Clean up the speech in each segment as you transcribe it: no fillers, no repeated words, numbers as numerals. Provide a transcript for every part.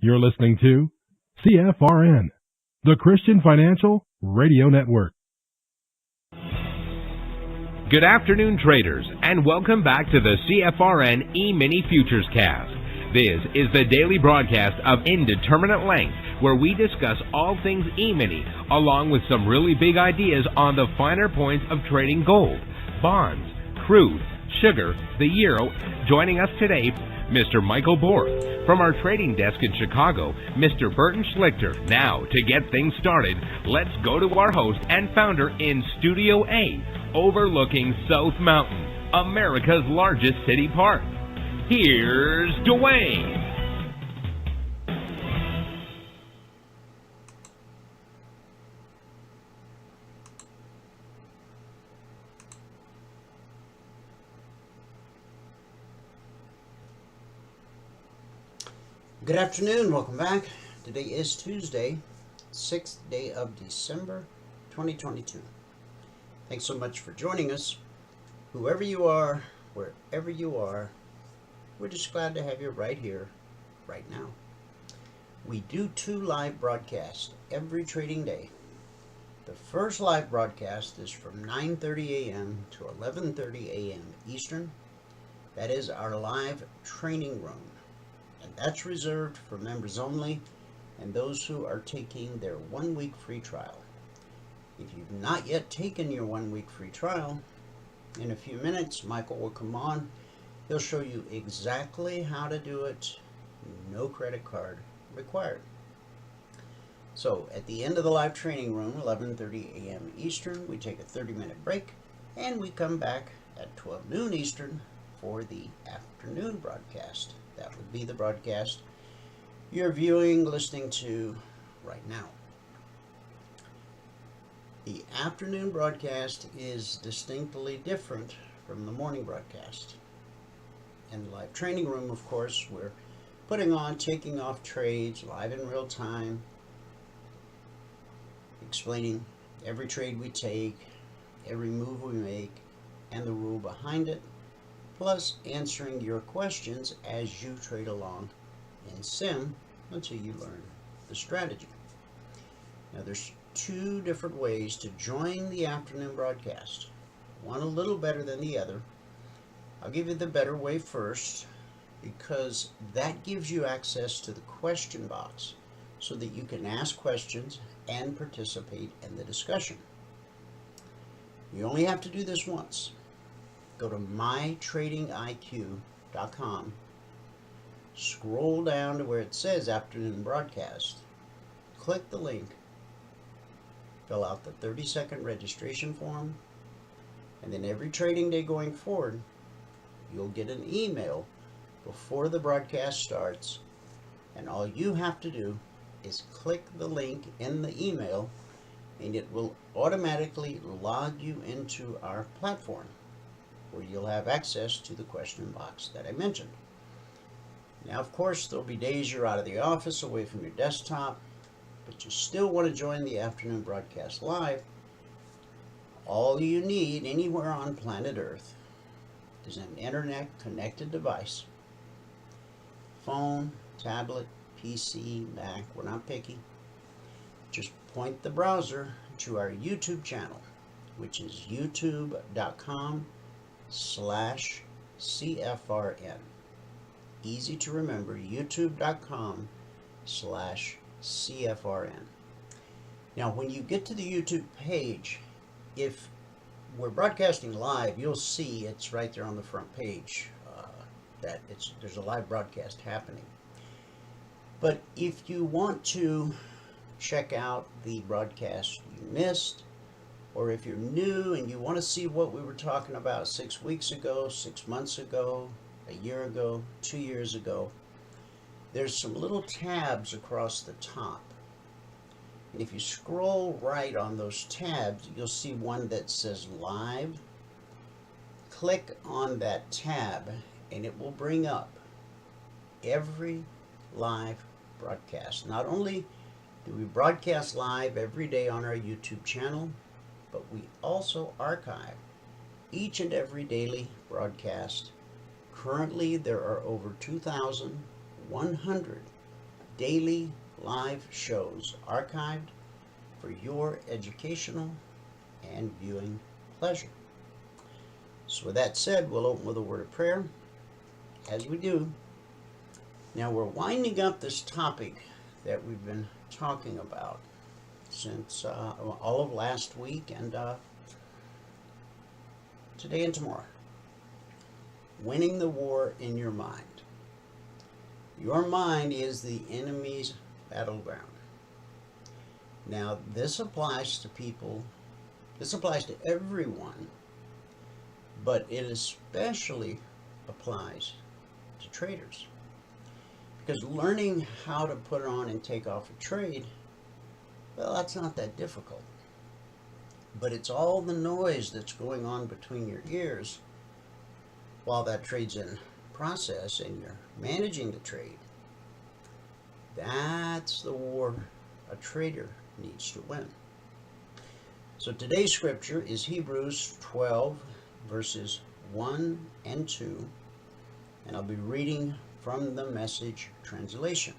You're listening to CFRN, the Christian Financial Radio Network. Good afternoon, traders, and welcome back to the CFRN E-Mini Futures Cast. This is the daily broadcast of Indeterminate Length, where we discuss all things E-Mini, along with some really big ideas on the finer points of trading gold, bonds, crude, sugar, the euro. Joining us today, Mr. Michael Borth. From our trading desk in Chicago, Mr. Burton Schlichter. Now, to get things started, let's go to our host and founder in Studio A, overlooking South Mountain, America's largest city park. Here's Dwayne. Good afternoon, welcome back. Today is Tuesday, 6th day of December 2022. Thanks so much for joining us. Whoever you are, wherever you are, we're just glad to have you right here, right now. We do 2 live broadcasts every trading day. The first live broadcast is from 9:30 a.m. to 11:30 a.m. Eastern. That is our live training room. And that's reserved for members only and those who are taking their 1-week free trial. If you've not yet taken your 1-week free trial, in a few minutes Michael will come on. He'll show you exactly how to do it. No credit card required. So at the end of the live training room, 11:30 a.m. Eastern, we take a 30-minute break and we come back at 12 noon Eastern for the afternoon broadcast. That would be the broadcast you're viewing, listening to right now. The afternoon broadcast is distinctly different from the morning broadcast. In the live training room, of course, we're putting on, taking off trades live in real time, explaining every trade we take, every move we make, and the rule behind it, plus answering your questions as you trade along in sim until you learn the strategy. Now there's 2 different ways to join the afternoon broadcast. One a little better than the other. I'll give you the better way first because that gives you access to the question box so that you can ask questions and participate in the discussion. You only have to do this once. Go to mytradingiq.com, scroll down to where it says afternoon broadcast, click the link, fill out the 30-second registration form, and then every trading day going forward, you'll get an email before the broadcast starts, and all you have to do is click the link in the email, and it will automatically log you into our platform, where you'll have access to the question box that I mentioned. Now, of course, there'll be days you're out of the office, away from your desktop, but you still want to join the afternoon broadcast live. All you need anywhere on planet Earth is an internet-connected device. Phone, tablet, PC, Mac, we're not picky. Just point the browser to our YouTube channel, which is youtube.com/CFRN. Easy to remember, youtube.com/CFRN. Now, when you get to the YouTube page, if we're broadcasting live, you'll see it's right there on the front page that there's a live broadcast happening. But if you want to check out the broadcast you missed, or if you're new and you want to see what we were talking about 6 weeks ago, 6 months ago, a year ago, 2 years ago, there's some little tabs across the top. And if you scroll right on those tabs, you'll see one that says Live. Click on that tab and it will bring up every live broadcast. Not only do we broadcast live every day on our YouTube channel, but we also archive each and every daily broadcast. Currently, there are over 2,100 daily live shows archived for your educational and viewing pleasure. So with that said, we'll open with a word of prayer, as we do. Now we're winding up this topic that we've been talking about since all of last week and today and tomorrow. Winning the war in your mind. Your mind is the enemy's battleground. Now this applies to people, this applies to everyone, but it especially applies to traders. Because learning how to put on and take off a trade, well, that's not that difficult. But it's all the noise that's going on between your ears while that trade's in process and you're managing the trade. That's the war a trader needs to win. So today's scripture is Hebrews 12 verses 1 and 2, and I'll be reading from the Message translation.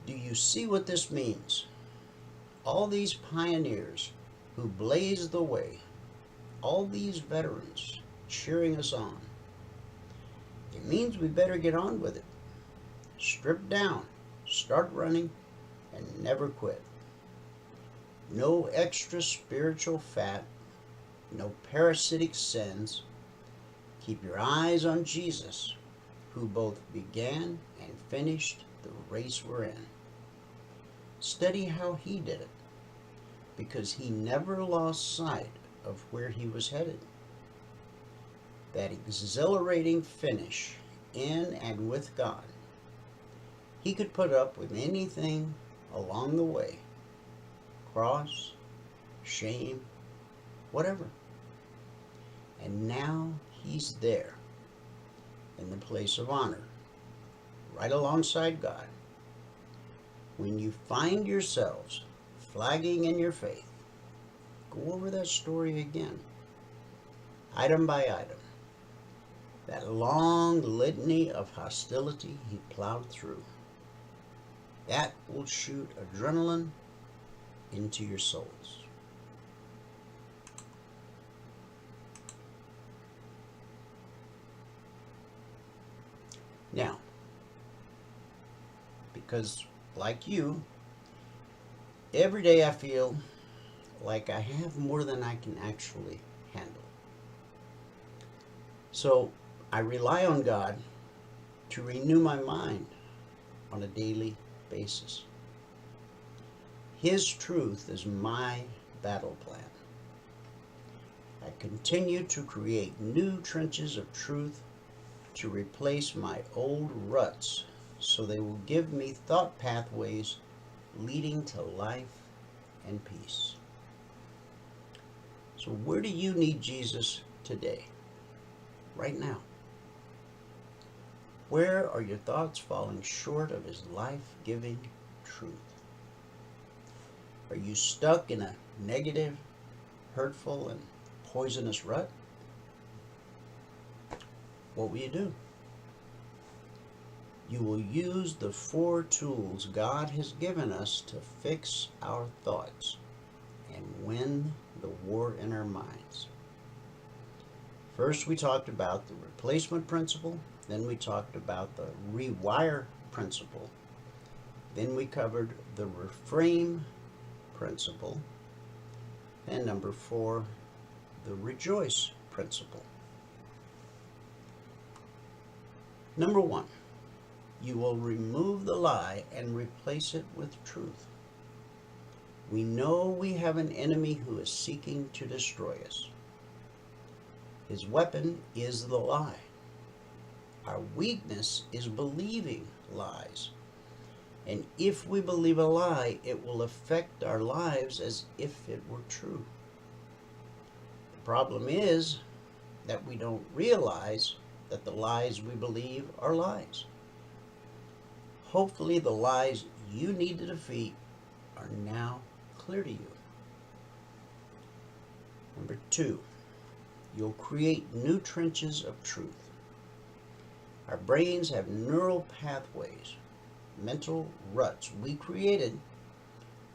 Do you see what this means? All these pioneers who blazed the way, all these veterans cheering us on. It means we better get on with it. Strip down, start running, and never quit. No extra spiritual fat, no parasitic sins. Keep your eyes on Jesus, who both began and finished the race we're in. Study how he did it, because he never lost sight of where he was headed. That exhilarating finish in and with God. He could put up with anything along the way. Cross, shame, whatever. And now he's there in the place of honor, right alongside God. When you find yourselves flagging in your faith, go over that story again, item by item. That long litany of hostility he plowed through. That will shoot adrenaline into your souls. Now, because like you, every day I feel like I have more than I can actually handle. So I rely on God to renew my mind on a daily basis. His truth is my battle plan. I continue to create new trenches of truth to replace my old ruts so they will give me thought pathways leading to life and peace. So where do you need Jesus today? Right now. Where are your thoughts falling short of his life-giving truth? Are you stuck in a negative, hurtful, and poisonous rut? What will you do? You will use the 4 tools God has given us to fix our thoughts and win the war in our minds. First, we talked about the replacement principle. Then we talked about the rewire principle. Then we covered the reframe principle. And number 4, the rejoice principle. Number 1, you will remove the lie and replace it with truth. We know we have an enemy who is seeking to destroy us. His weapon is the lie. Our weakness is believing lies. And if we believe a lie, it will affect our lives as if it were true. The problem is that we don't realize that the lies we believe are lies. Hopefully the lies you need to defeat are now clear to you. Number 2, you'll create new trenches of truth. Our brains have neural pathways mental ruts we created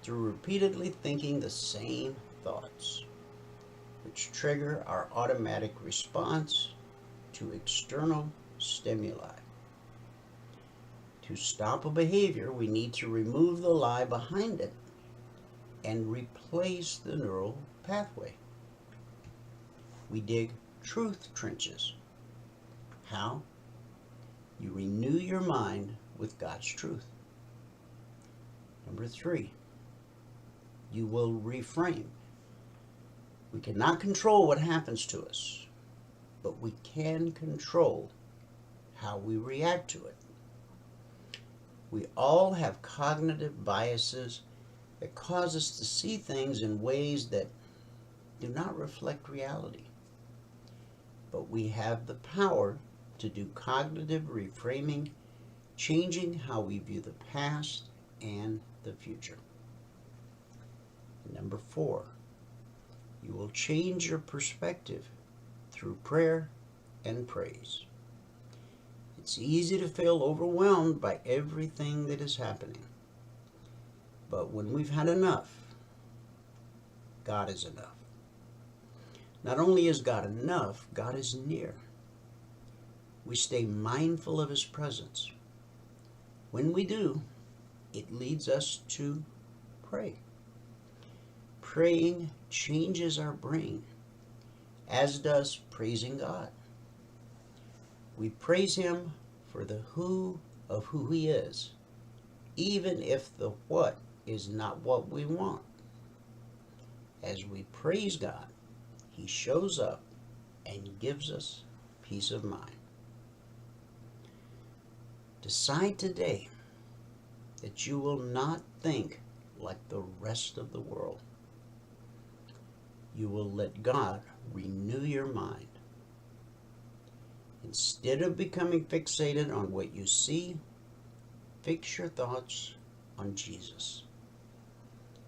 through repeatedly thinking the same thoughts, which trigger our automatic response to external stimuli. To stop a behavior, we need to remove the lie behind it and replace the neural pathway. We dig truth trenches. How? You renew your mind with God's truth. Number 3, you will reframe. We cannot control what happens to us, but we can control how we react to it. We all have cognitive biases that cause us to see things in ways that do not reflect reality. But we have the power to do cognitive reframing, changing how we view the past and the future. Number 4, you will change your perspective through prayer and praise. It's easy to feel overwhelmed by everything that is happening. But when we've had enough, God is enough. Not only is God enough, God is near. We stay mindful of His presence. When we do, it leads us to pray. Praying changes our brain, as does praising God. We praise Him for the who of who He is, even if the what is not what we want. As we praise God, He shows up and gives us peace of mind. Decide today that you will not think like the rest of the world. You will let God renew your mind. Instead of becoming fixated on what you see, fix your thoughts on Jesus.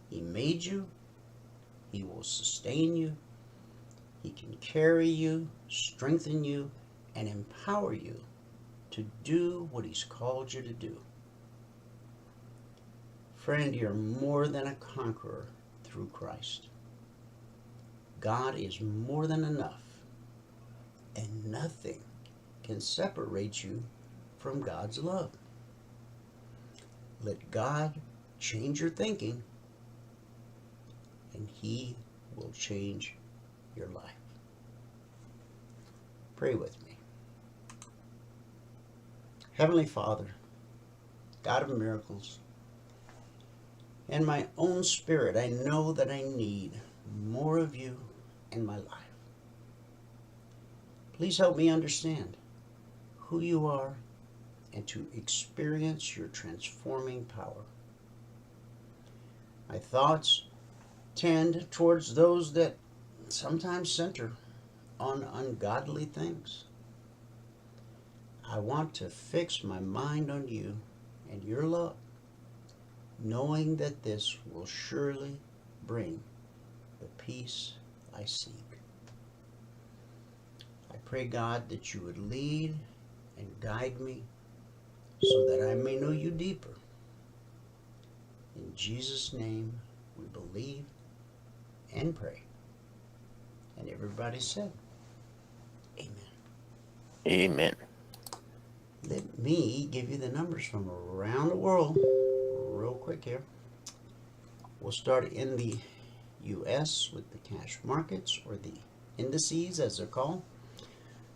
He made you. He will sustain you. He can carry you, strengthen you, and empower you to do what He's called you to do. Friend, you're more than a conqueror through Christ. God is more than enough, and nothing can separate you from God's love. Let God change your thinking, and He will change your life. Pray with me. Heavenly Father, God of miracles, in my own spirit, I know that I need more of You in my life. Please help me understand who You are and to experience Your transforming power. My thoughts tend towards those that sometimes center on ungodly things. I want to fix my mind on You and Your love, knowing that this will surely bring the peace I seek. I pray, God, that You would lead and guide me so that I may know You deeper. In Jesus' name we believe and pray. And everybody said, Amen. Amen. Let me give you the numbers from around the world real quick here. We'll start in the U.S. with the cash markets, or the indices as they're called.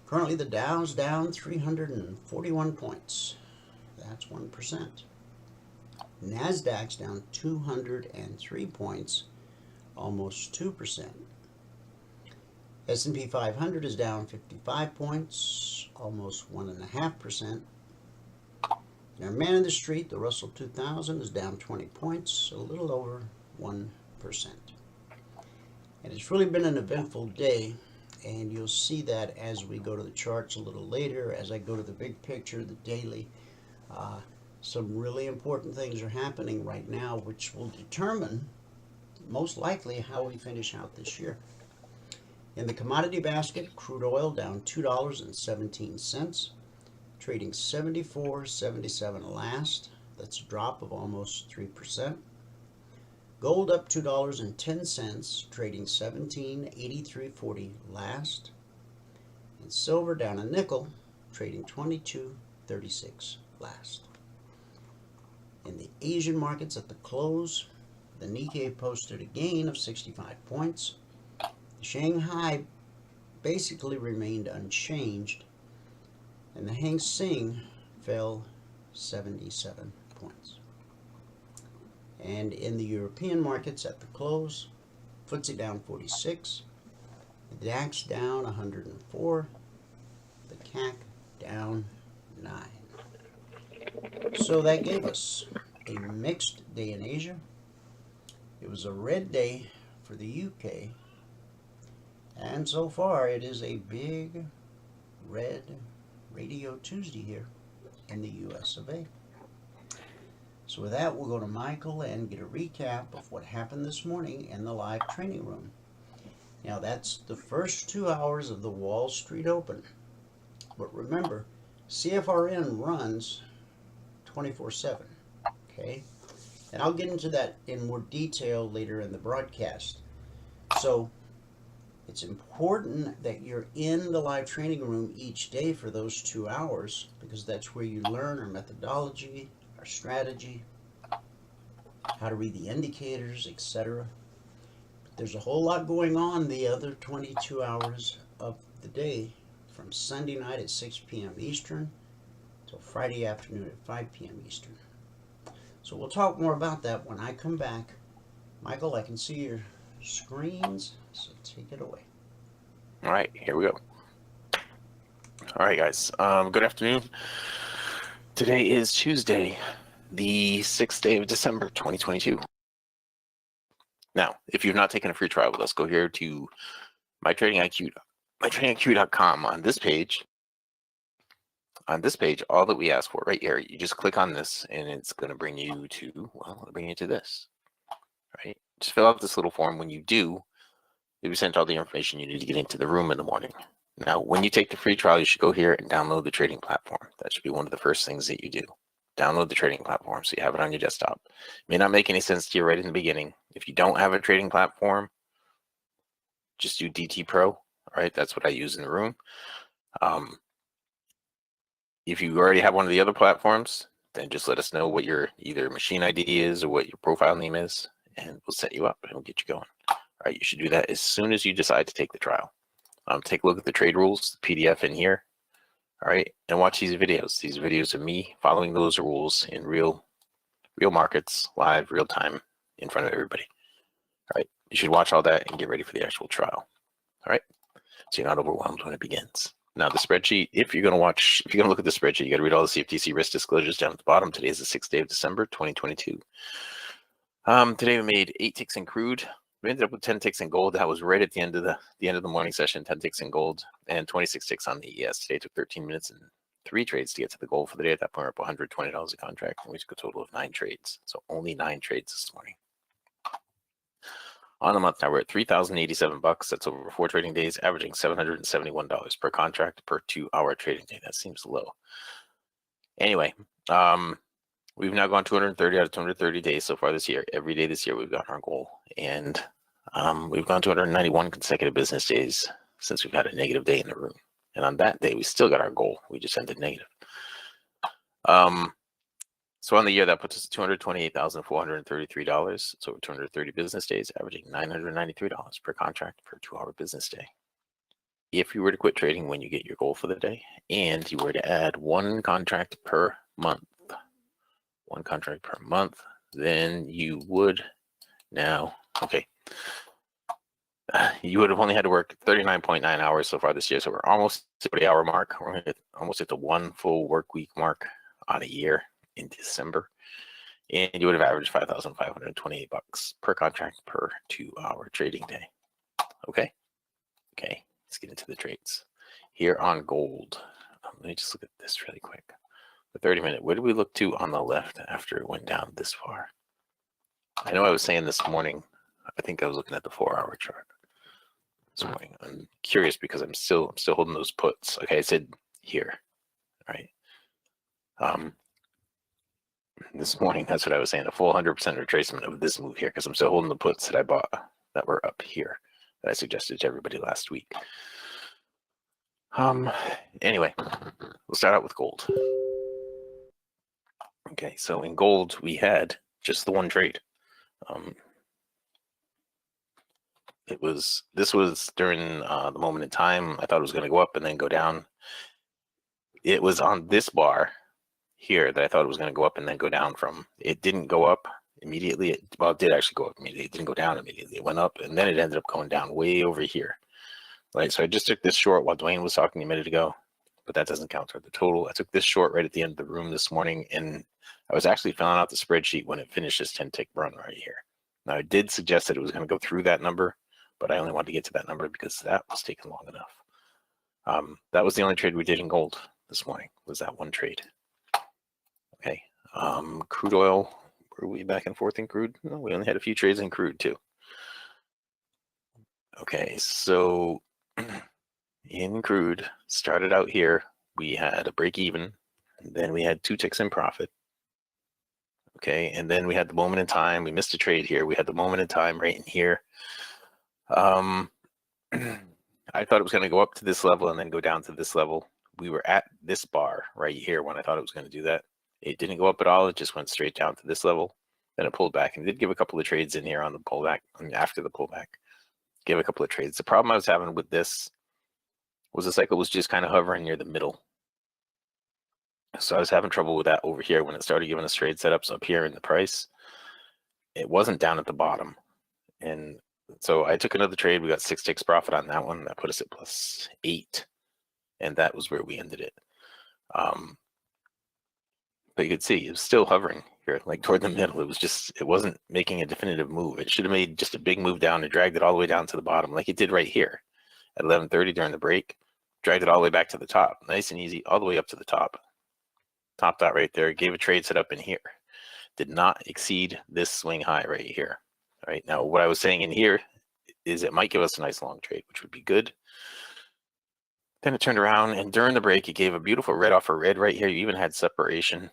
Currently the Dow's down 341 points. That's 1%. NASDAQ's down 203 points, almost 2%. S&P 500 is down 55 points, almost 1.5%. Our man in the street, the Russell 2000, is down 20 points, a little over 1%. And it's really been an eventful day, and you'll see that as we go to the charts a little later, as I go to the big picture, the daily. Some really important things are happening right now, which will determine, most likely, how we finish out this year. In the commodity basket, crude oil down $2.17, trading $74.77 last. That's a drop of almost 3%. Gold up $2.10, trading 17.8340 last. And silver down a nickel, trading 22.36 last. In the Asian markets at the close, the Nikkei posted a gain of 65 points. The Shanghai basically remained unchanged, and the Hang Seng fell 77 points. And in the European markets at the close, FTSE down 46, the DAX down 104, the CAC down 9. So that gave us a mixed day in Asia. It was a red day for the UK, and so far it is a big red Radio Tuesday here in the US of A. So with that, we'll go to Michael and get a recap of what happened this morning in the live training room. Now that's the first 2 hours of the Wall Street Open. But remember, CFRN runs 24/7, okay? And I'll get into that in more detail later in the broadcast. So it's important that you're in the live training room each day for those 2 hours, because that's where you learn our methodology, our strategy, how to read the indicators, etc. But there's a whole lot going on the other 22 hours of the day, from Sunday night at 6 p.m. Eastern till Friday afternoon at 5 p.m. Eastern. So we'll talk more about that when I come back. Michael, I can see your screens, so take it away. All right, here we go. All right, guys. Good afternoon. Today is Tuesday, the 6th day of December, 2022. Now, if you've not taken a free trial with us, go here to mytradingiq.com. On this page, all that we ask for right here, you just click on this and it's going to bring you to, well, it'll bring you to this, right? Just fill out this little form. When you do, you'll be sent all the information you need to get into the room in the morning. Now, when you take the free trial, you should go here and download the trading platform. That should be one of the first things that you do. Download the trading platform so you have it on your desktop. It may not make any sense to you right in the beginning. If you don't have a trading platform, just do DT Pro. All right, that's what I use in the room. If you already have one of the other platforms, then just let us know what your either machine ID is or what your profile name is, and we'll set you up and we'll get you going. All right, you should do that as soon as you decide to take the trial. Take a look at the trade rules, the PDF in here. All right, and watch these videos. These videos of me following those rules in real markets, live, real time, in front of everybody. All right, you should watch all that and get ready for the actual trial. All right, so you're not overwhelmed when it begins. Now the spreadsheet, if you're going to look at the spreadsheet, you got to read all the CFTC risk disclosures down at the bottom. Today is the 6th day of December, 2022. Today we made 8 ticks in crude. We ended up with 10 ticks in gold. That was right at the end of the morning session. 10 ticks in gold and 26 ticks on the ES. Today it took 13 minutes and 3 trades to get to the goal for the day. At that point, we're up $120 a contract, and we took a total of 9 trades. So only 9 trades this morning. On the month now, we're at $3,087. That's over 4 trading days, averaging $771 per contract per 2-hour trading day. That seems low. Anyway, we've now gone 230 out of 230 days so far this year. Every day this year, we've gotten our goal. And we've gone 291 consecutive business days since we've had a negative day in the room. And on that day, we still got our goal. We just ended negative. So on the year, that puts us at $228,433. So 230 business days, averaging $993 per contract per 2-hour business day. If you were to quit trading when you get your goal for the day, and you were to add 1 contract per month, then you would now, you would have only had to work 39.9 hours so far this year. So we're almost at the 40-hour mark. We're almost at the 1 full work week mark on a year in December. And you would have averaged $5,528 per contract per 2-hour trading day. Okay, let's get into the trades. Here on gold, let me just look at this really quick. The 30-minute, where did we look to on the left after it went down this far? I know I was saying this morning, I think I was looking at the 4-hour chart this morning. I'm curious because I'm still holding those puts. Okay, I said here, all right. this morning. That's what I was saying. A full 100% retracement of this move here, because I'm still holding the puts that I bought that were up here that I suggested to everybody last week. Anyway, we'll start out with gold. Okay, so in gold we had just the one trade. This was during the moment in time. I thought it was going to go up and then go down. It was on this bar here that I thought it was going to go up and then go down from. It didn't go up immediately. Well, it did actually go up immediately. It didn't go down immediately. It went up and then it ended up going down way over here. Right, so I just took this short while Dwayne was talking a minute ago, but that doesn't count toward the total. I took this short right at the end of the room this morning, and I was actually filling out the spreadsheet when it finished this 10-tick run right here. Now, I did suggest that it was going to go through that number, but I only wanted to get to that number because that was taking long enough. That was the only trade we did in gold this morning, was that one trade. Okay, crude oil, were we back and forth in crude? No, we only had a few trades in crude too. Okay, so in crude, started out here, we had a break even, and then we had 2 ticks in profit. Okay, and then we had the moment in time. We missed a trade here. We had the moment in time right in here. I thought it was going to go up to this level and then go down to this level. We were at this bar right here when I thought it was going to do that. It didn't go up at all. It just went straight down to this level. Then it pulled back and did give a couple of trades in here on the pullback, after the pullback. Gave a couple of trades. The problem I was having with this was the cycle was just kind of hovering near the middle. So I was having trouble with that over here when it started giving us trade setups up here in the price. It wasn't down at the bottom. And so I took another trade. We got 6 ticks profit on that one. That put us at +8. And that was where we ended it. But you could see it was still hovering here, like toward the middle. It wasn't making a definitive move. It should have made just a big move down and dragged it all the way down to the bottom, like it did right here at 11:30 during the break. Dragged it all the way back to the top, nice and easy, all the way up to the top. Topped out right there, gave a trade set up in here. Did not exceed this swing high right here. All right, now what I was saying in here is it might give us a nice long trade, which would be good. Then it turned around, and during the break, it gave a beautiful red off a red right here. You even had separation.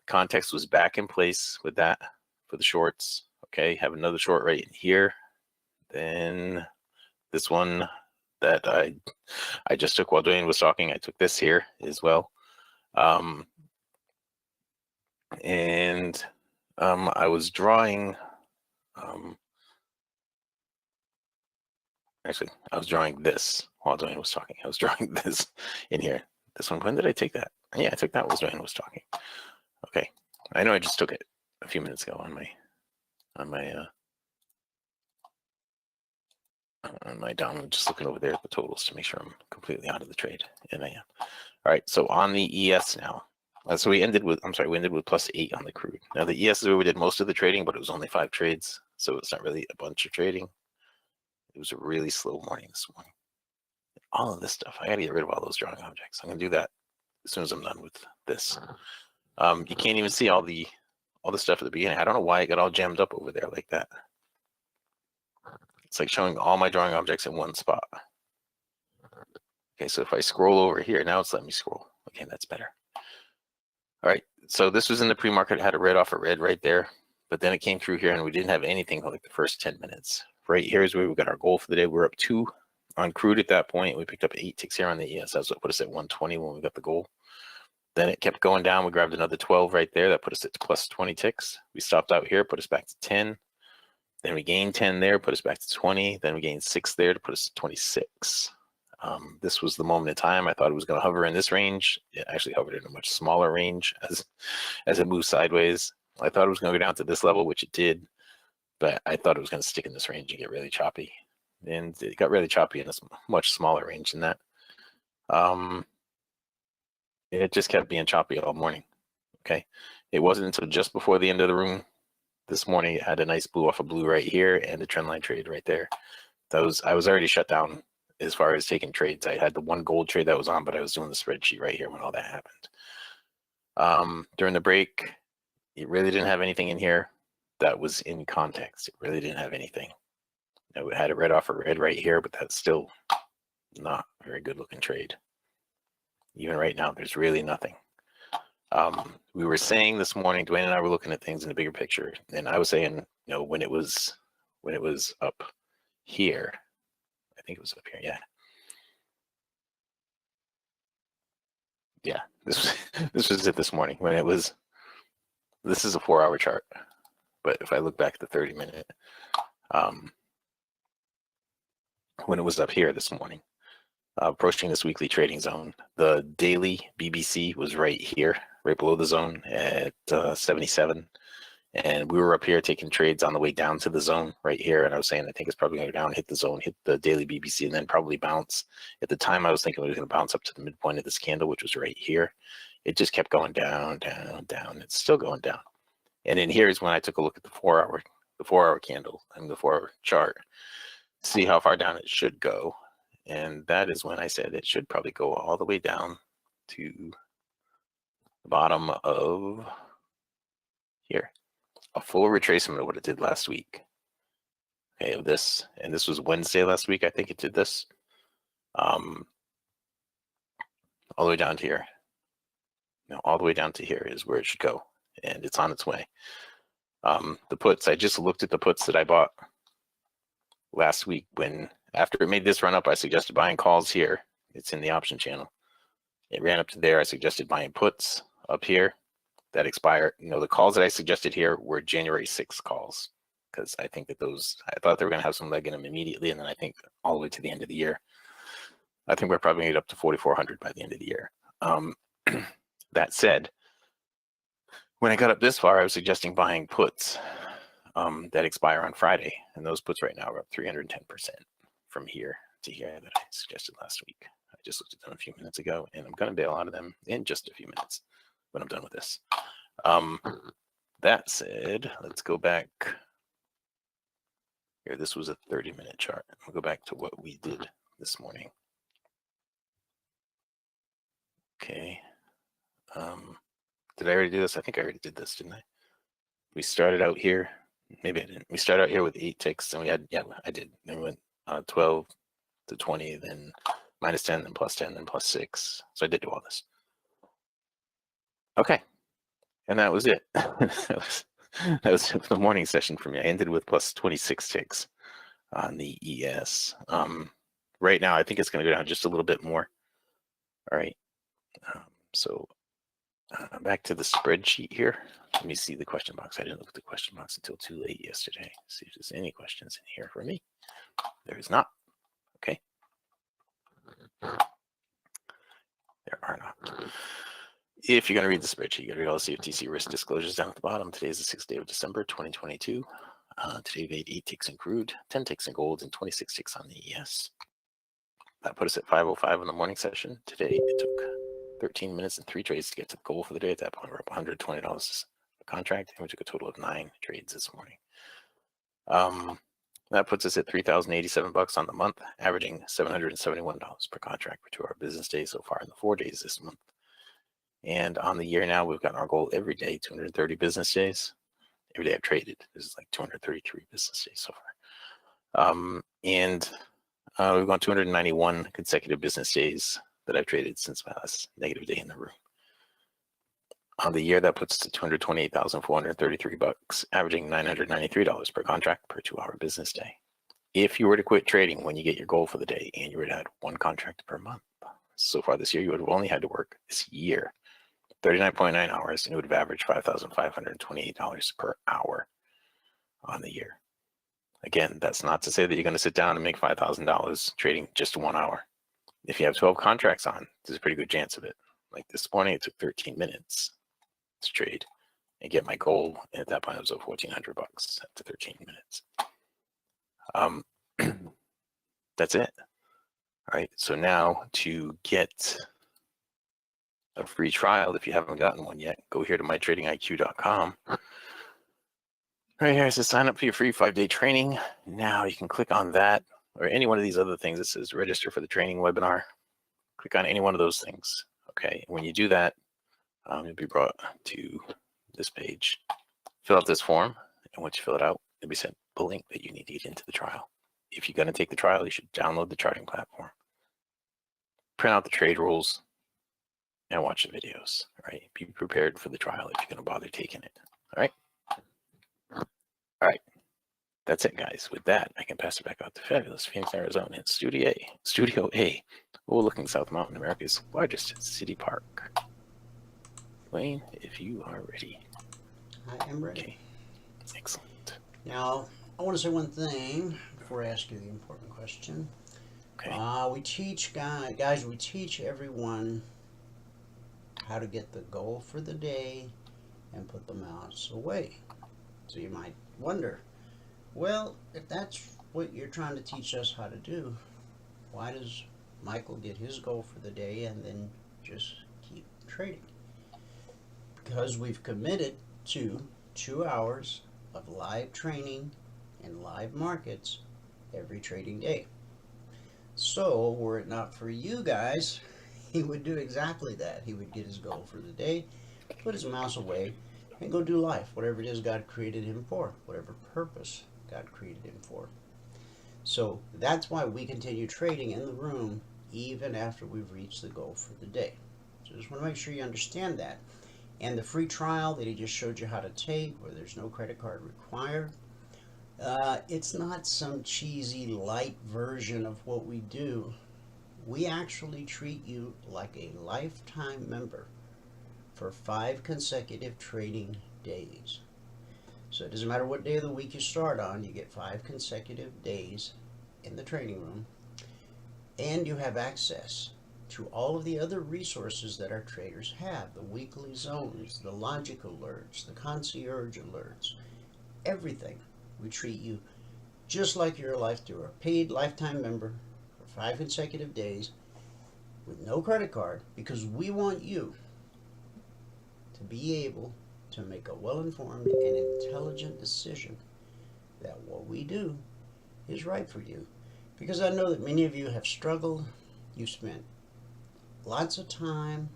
Context was back in place with that for the shorts. Okay, have another short right in here. Then this one that I just took while Dwayne was talking, I took this here as well. I was drawing, actually, I was drawing this while Dwayne was talking. I was drawing this in here. This one, when did I take that? Yeah, I took that while Dwayne was talking. Okay, I know I just took it a few minutes ago on my down. I'm just looking over there at the totals to make sure I'm completely out of the trade, and I am. All right, so on the ES now. So we ended with +8 on the crude. Now the ES is where we did most of the trading, but it was only 5 trades, so it's not really a bunch of trading. It was a really slow morning this morning. All of this stuff, I got to get rid of all those drawing objects. I'm gonna do that as soon as I'm done with this. You can't even see all the stuff at the beginning. I don't know why it got all jammed up over there like that. It's like showing all my drawing objects in one spot. Okay, so if I scroll over here, now it's letting me scroll. Okay, that's better. All right, so this was in the pre-market. It had a red off a red right there, but then it came through here and we didn't have anything for like the first 10 minutes. Right here is where we got our goal for the day. We're up 2 on crude at that point. We picked up 8 ticks here on the ES. That's what put us at 120 when we got the goal. Then it kept going down. We grabbed another 12 right there. That put us at +20 ticks. We stopped out here, put us back to 10. Then we gained 10 there, put us back to 20. Then we gained 6 there to put us to 26. This was the moment in time. I thought it was going to hover in this range. It actually hovered in a much smaller range as it moved sideways. I thought it was going to go down to this level, which it did, but I thought it was going to stick in this range and get really choppy. And it got really choppy in a much smaller range than that. It just kept being choppy all morning. Okay, it wasn't until just before the end of the room this morning it had a nice blue off of blue right here and a trend line trade right there. I was already shut down as far as taking trades. I had the one gold trade that was on, but I was doing the spreadsheet right here when all that happened. During the break, it really didn't have anything in here that was in context. It really didn't have anything. It had a red off a red right here, but that's still not a very good looking trade. Even right now, there's really nothing. We were saying this morning, Dwayne and I were looking at things in the bigger picture, and I was saying, when it was up here, I think it was up here, yeah. Yeah, this was it this morning when it was. This is a 4-hour chart, but if I look back at the 30-minute, when it was up here this morning, approaching this weekly trading zone, the daily BBC was right here, right below the zone at 77, and we were up here taking trades on the way down to the zone right here, and I was saying I think it's probably going to go down, hit the zone, hit the daily BBC, and then probably bounce. At the time, I was thinking it was going to bounce up to the midpoint of this candle, which was right here. It just kept going down, down, down. It's still going down. And then here's when I took a look at the 4-hour candle and the 4-hour chart, see how far down it should go. And that is when I said it should probably go all the way down to the bottom of here. A full retracement of what it did last week. Okay, of this, and this was Wednesday last week, I think it did this. All the way down to here. All the way down to here is where it should go, and it's on its way. The puts, I just looked at the puts that I bought last week. When after it made this run up, I suggested buying calls here. It's in the option channel. It ran up to there. I suggested buying puts up here that expire. The calls that I suggested here were January 6th calls, because I think that I thought they were going to have some leg in them immediately, and then I think all the way to the end of the year. I think we're probably going to get up to 4,400 by the end of the year. That said, when I got up this far, I was suggesting buying puts that expire on Friday, and those puts right now are up 310% from here to here that I suggested last week. I just looked at them a few minutes ago, and I'm going to bail out of them in just a few minutes when I'm done with this. That said, let's go back here. This was a 30-minute chart. We'll go back to what we did this morning. Okay. Did I already do this? I think I already did this, didn't I? We started out here. Maybe I didn't. We started out here with 8 ticks, and we had, yeah, I did. Then we went 12 to 20, then minus 10, then plus 10, then plus 6. So I did do all this. Okay. And that was it. that was the morning session for me. I ended with plus 26 ticks on the ES. Right now, I think it's going to go down just a little bit more. All right. So back to the spreadsheet here. Let me see the question box. I didn't look at the question box until too late yesterday. See if there's any questions in here for me. There is not. Okay. There are not. If you're going to read the spreadsheet, you got to read all the CFTC risk disclosures down at the bottom. Today is the 6th day of December, 2022. Today we had 8 ticks in crude, 10 ticks in gold, and 26 ticks on the ES. That put us at 5:05 in the morning session. Today it took 13 minutes and 3 trades to get to the goal for the day. At that point, we're up $120 a contract, and we took a total of 9 trades this morning. That puts us at $3,087 on the month, averaging $771 per contract for 2-hour business days so far in the 4 days this month. And on the year now, we've gotten our goal every day, 230 business days. Every day I've traded. This is like 233 business days so far. We've gone 291 consecutive business days that I've traded since my last negative day in the room. On the year, that puts us to $228,433, averaging $993 per contract per 2-hour business day. If you were to quit trading when you get your goal for the day and you were to add 1 contract per month, so far this year, you would have only had to work this year 39.9 hours, and it would have averaged $5,528 per hour on the year. Again, that's not to say that you're going to sit down and make $5,000 trading just 1 hour. If you have 12 contracts on, there's a pretty good chance of it. Like this morning, it took 13 minutes to trade and get my goal. And at that point, it was over $1,400 after 13 minutes. That's it. All right. So now to get a free trial, if you haven't gotten one yet, go here to mytradingiq.com. Right here, it says sign up for your free 5-day training. Now you can click on that or any one of these other things that says register for the training webinar. Click on any one of those things. Okay, when you do that, you'll be brought to this page. Fill out this form, and once you fill it out, you'll be sent the link that you need to get into the trial. If you're going to take the trial, you should download the charting platform, print out the trade rules, and watch the videos. All right, be prepared for the trial if you're going to bother taking it. All right. All right. That's it, guys. With that, I can pass it back out to fabulous Phoenix, Arizona, in Studio A, overlooking South Mountain, America's largest city park. Wayne, if you are ready. I am ready. Okay. Excellent. Now, I want to say one thing before I ask you the important question. Okay. We teach guys, we teach everyone how to get the goal for the day and put the mouse away. So you might wonder, well, if that's what you're trying to teach us how to do, why does Michael get his goal for the day and then just keep trading? Because we've committed to 2 hours of live training in live markets every trading day. So were it not for you guys, he would do exactly that. He would get his goal for the day, put his mouse away, and go do life, whatever it is God created him for, whatever purpose God created him for. So that's why we continue trading in the room even after we've reached the goal for the day. So I just want to make sure you understand that. And the free trial that he just showed you how to take, where there's no credit card required, it's not some cheesy light version of what we do. We actually treat you like a lifetime member for 5 consecutive trading days. So it doesn't matter what day of the week you start on, you get 5 consecutive days in the training room, and you have access to all of the other resources that our traders have, the weekly zones, the logic alerts, the concierge alerts, everything. We treat you just like you're a paid lifetime member for 5 consecutive days with no credit card, because we want you to be able to make a well-informed and intelligent decision that what we do is right for you. Because I know that many of you have struggled. You spent lots of time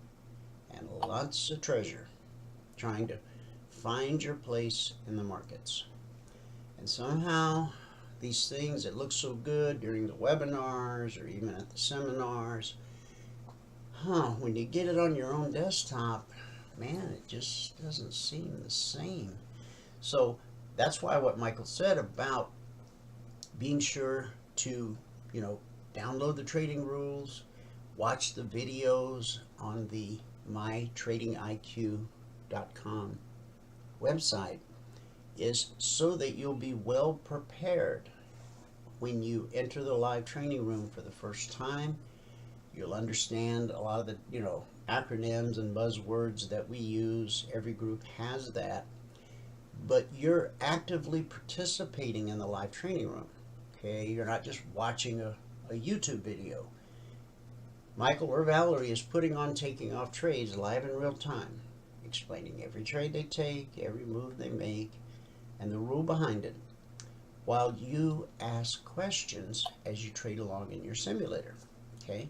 and lots of treasure trying to find your place in the markets. And somehow these things that look so good during the webinars or even at the seminars, when you get it on your own desktop, man, it just doesn't seem the same. So that's why what Michael said about being sure to, download the trading rules, watch the videos on the mytradingiq.com website, is so that you'll be well prepared when you enter the live training room for the first time. You'll understand a lot of the, acronyms and buzzwords that we use. Every group has that. But you're actively participating in the live training room. Okay, you're not just watching a YouTube video. Michael or Valerie is putting on taking off trades live in real time, explaining every trade they take, every move they make, and the rule behind it, while you ask questions as you trade along in your simulator. Okay?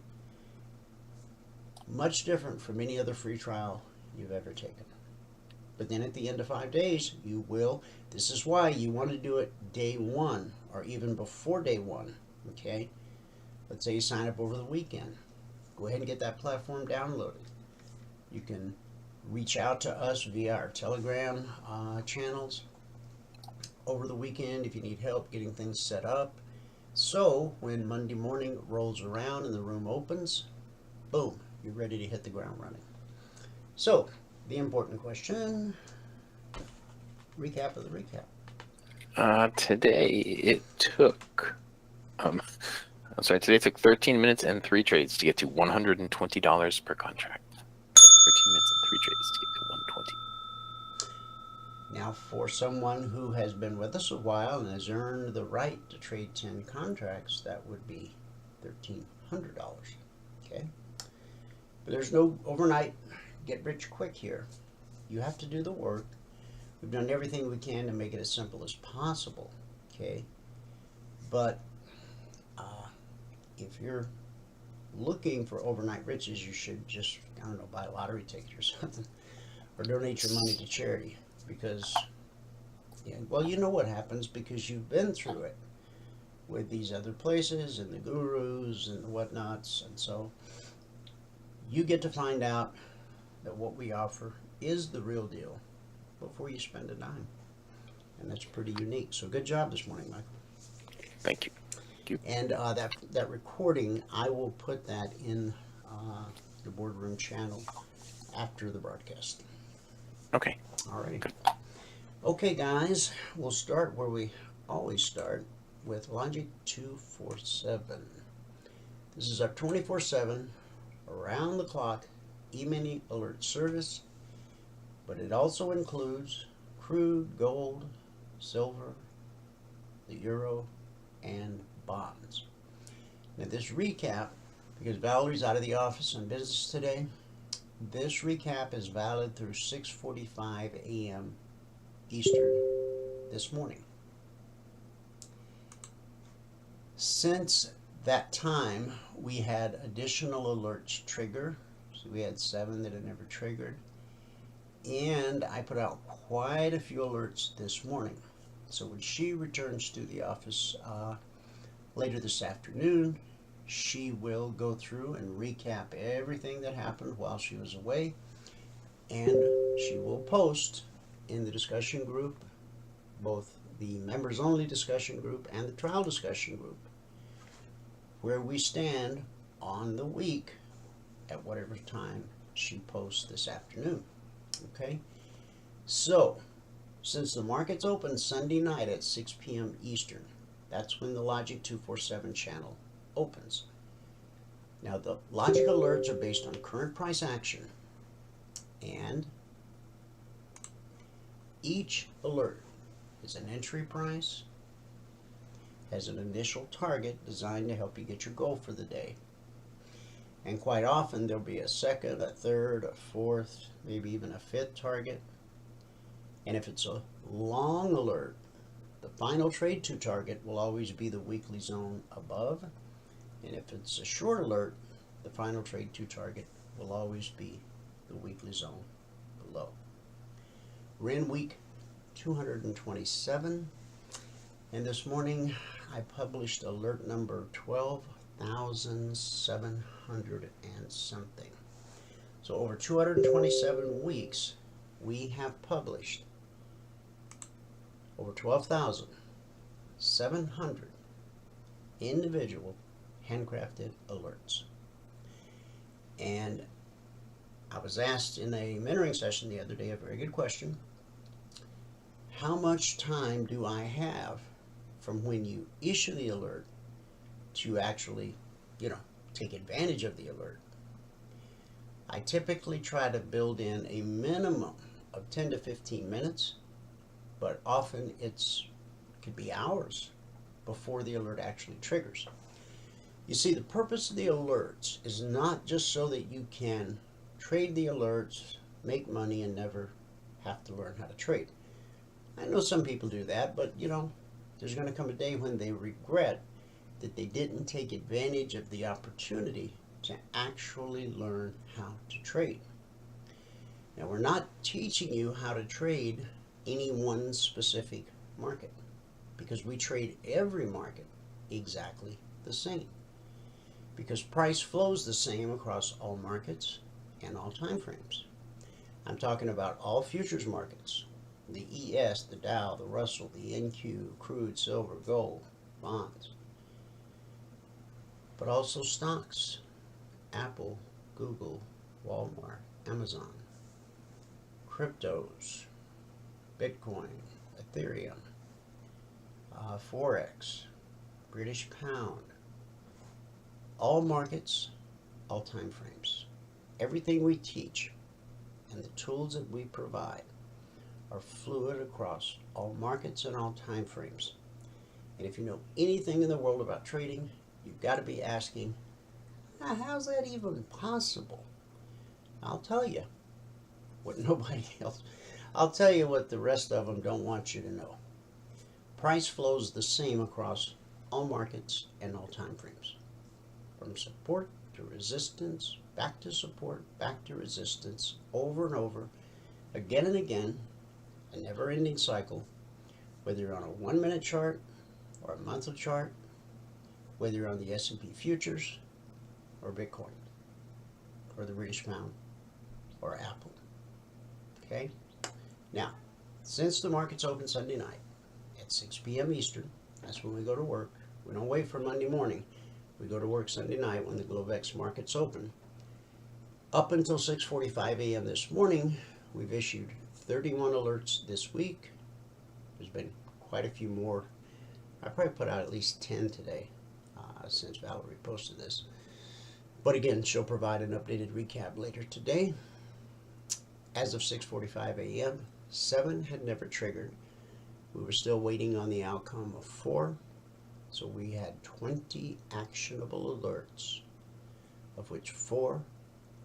Much different from any other free trial you've ever taken. But then at the end of 5 days, you will. This is why you want to do it day 1 or even before day 1. Okay? Let's say you sign up over the weekend. Go ahead and get that platform downloaded. You can reach out to us via our Telegram channels over the weekend if you need help getting things set up. So when Monday morning rolls around and the room opens, boom, you're ready to hit the ground running. So the important question, recap of the recap. Today it took, today it took 13 minutes and 3 trades to get to $120 per contract. 13 minutes and 3 trades to get to 120. Now, for someone who has been with us a while and has earned the right to trade 10 contracts, that would be $1,300. Okay? But there's no overnight get rich quick here. You have to do the work. We've done everything we can to make it as simple as possible. Okay? But if you're looking for overnight riches, you should just, buy a lottery ticket or something, or donate your money to charity. Because, you know what happens because you've been through it with these other places and the gurus and the whatnots. And so you get to find out that what we offer is the real deal before you spend a dime. And that's pretty unique. So good job this morning, Michael. Thank you. And that recording, I will put that in the boardroom channel after the broadcast. Okay. All right. Okay, guys, we'll start where we always start, with Logic 247. This is our 24/7, around the clock Emini alert service, but it also includes crude, gold, silver, the euro, and bonds. Now this recap, because Valerie's out of the office on business today, this recap is valid through 6:45 a.m. Eastern this morning. Since that time, we had additional alerts trigger. So we had 7 that had never triggered. And I put out quite a few alerts this morning. So when she returns to the office later this afternoon, she will go through and recap everything that happened while she was away. And she will post in the discussion group, both the members only discussion group and the trial discussion group, where we stand on the week at whatever time she posts this afternoon. Okay, so since the market's open Sunday night at 6 p.m. Eastern, that's when the Logic 247 channel opens. Now the Logic alerts are based on current price action, and each alert is an entry price, has an initial target designed to help you get your goal for the day. And quite often there'll be a second, a third, a fourth, maybe even a fifth target. And if it's a long alert, the final trade to target will always be the weekly zone above. And if it's a short alert, the final trade to target will always be the weekly zone below. We're in week 227, and this morning I published alert number 12,700 and something. So over 227 weeks, we have published over 12,700 individual handcrafted alerts. And I was asked in a mentoring session the other day a very good question. How much time do I have from when you issue the alert to actually, take advantage of the alert? I typically try to build in a minimum of 10 to 15 minutes, but often could be hours before the alert actually triggers. You see, the purpose of the alerts is not just so that you can trade the alerts, make money, and never have to learn how to trade. I know some people do that, but there's going to come a day when they regret that they didn't take advantage of the opportunity to actually learn how to trade. Now, we're not teaching you how to trade any one specific market, because we trade every market exactly the same, because price flows the same across all markets and all time frames. I'm talking about all futures markets, the ES, the Dow, the Russell, the NQ, crude, silver, gold, bonds, but also stocks, Apple, Google, Walmart, Amazon, cryptos, Bitcoin, Ethereum, Forex, British pound, all markets, all time frames. Everything we teach and the tools that we provide are fluid across all markets and all time frames. And if you know anything in the world about trading, you've got to be asking, how's that even possible? I'll tell you what nobody else, I'll tell you what the rest of them don't want you to know. Price flows the same across all markets and all time frames. From support to resistance, back to support, back to resistance, over and over, again and again, a never-ending cycle, whether you're on a 1-minute chart or a monthly chart, whether you're on the S&P futures or Bitcoin or the British pound or Apple. Okay? Now, since the market's open Sunday night at 6 p.m. Eastern, that's when we go to work. We don't wait for Monday morning. We go to work Sunday night when the Globex market's open. Up until 6:45 a.m. this morning, we've issued 31 alerts this week. There's been quite a few more. I probably put out at least 10 today since Valerie posted this. But again, she'll provide an updated recap later today. As of 6:45 a.m., 7 had never triggered. We were still waiting on the outcome of 4. So we had 20 actionable alerts, of which 4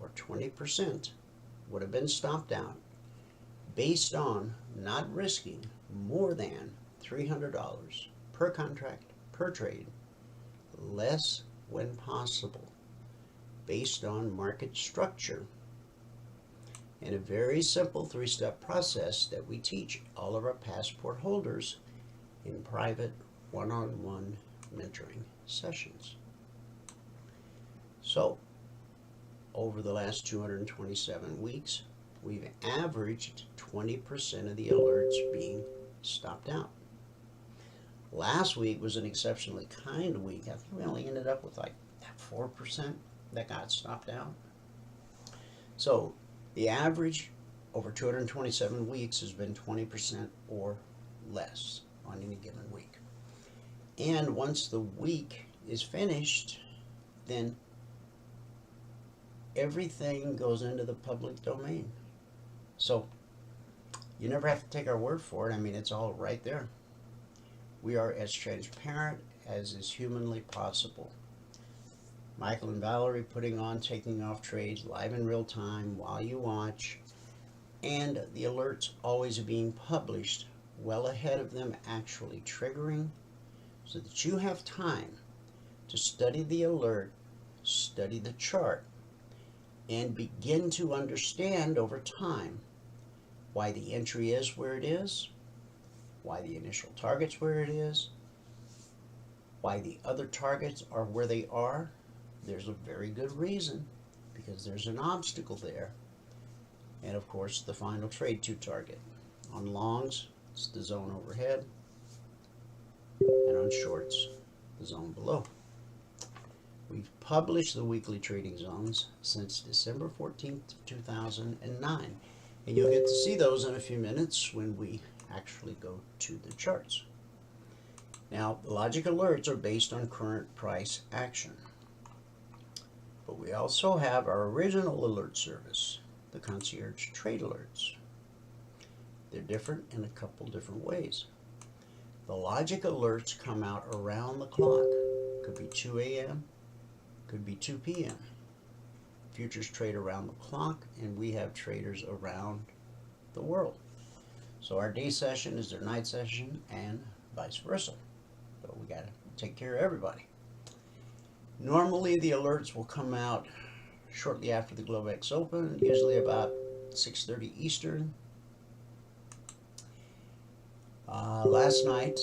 or 20% would have been stopped out based on not risking more than $300 per contract, per trade, less when possible, based on market structure, and a very simple 3-step process that we teach all of our passport holders in private one-on-one mentoring sessions. So, over the last 227 weeks, we've averaged 20% of the alerts being stopped out. Last week was an exceptionally kind week. I think we only ended up with like 4% that got stopped out. So the average over 227 weeks has been 20% or less on any given week. And once the week is finished, then everything goes into the public domain. So you never have to take our word for it. I mean, it's all right there. We are as transparent as is humanly possible. Michael and Valerie putting on taking off trades live in real time while you watch, and the alerts always being published well ahead of them actually triggering, so that you have time to study the alert, study the chart, and begin to understand over time why the entry is where it is, why the initial target's where it is, why the other targets are where they are. There's a very good reason, because there's an obstacle there. And of course, the final trade to target. On longs, it's the zone overhead, and on shorts, the zone below. We've published the weekly trading zones since December 14th, 2009. And you'll get to see those in a few minutes when we actually go to the charts. Now, the logic alerts are based on current price action. But we also have our original alert service, the concierge trade alerts. They're different in a couple different ways. The logic alerts come out around the clock. Could be 2 a.m., could be 2 p.m. Futures trade around the clock, and we have traders around the world. So our day session is their night session, and vice versa. So we got to take care of everybody. Normally the alerts will come out shortly after the Globex open, usually about 6:30 Eastern. Last night,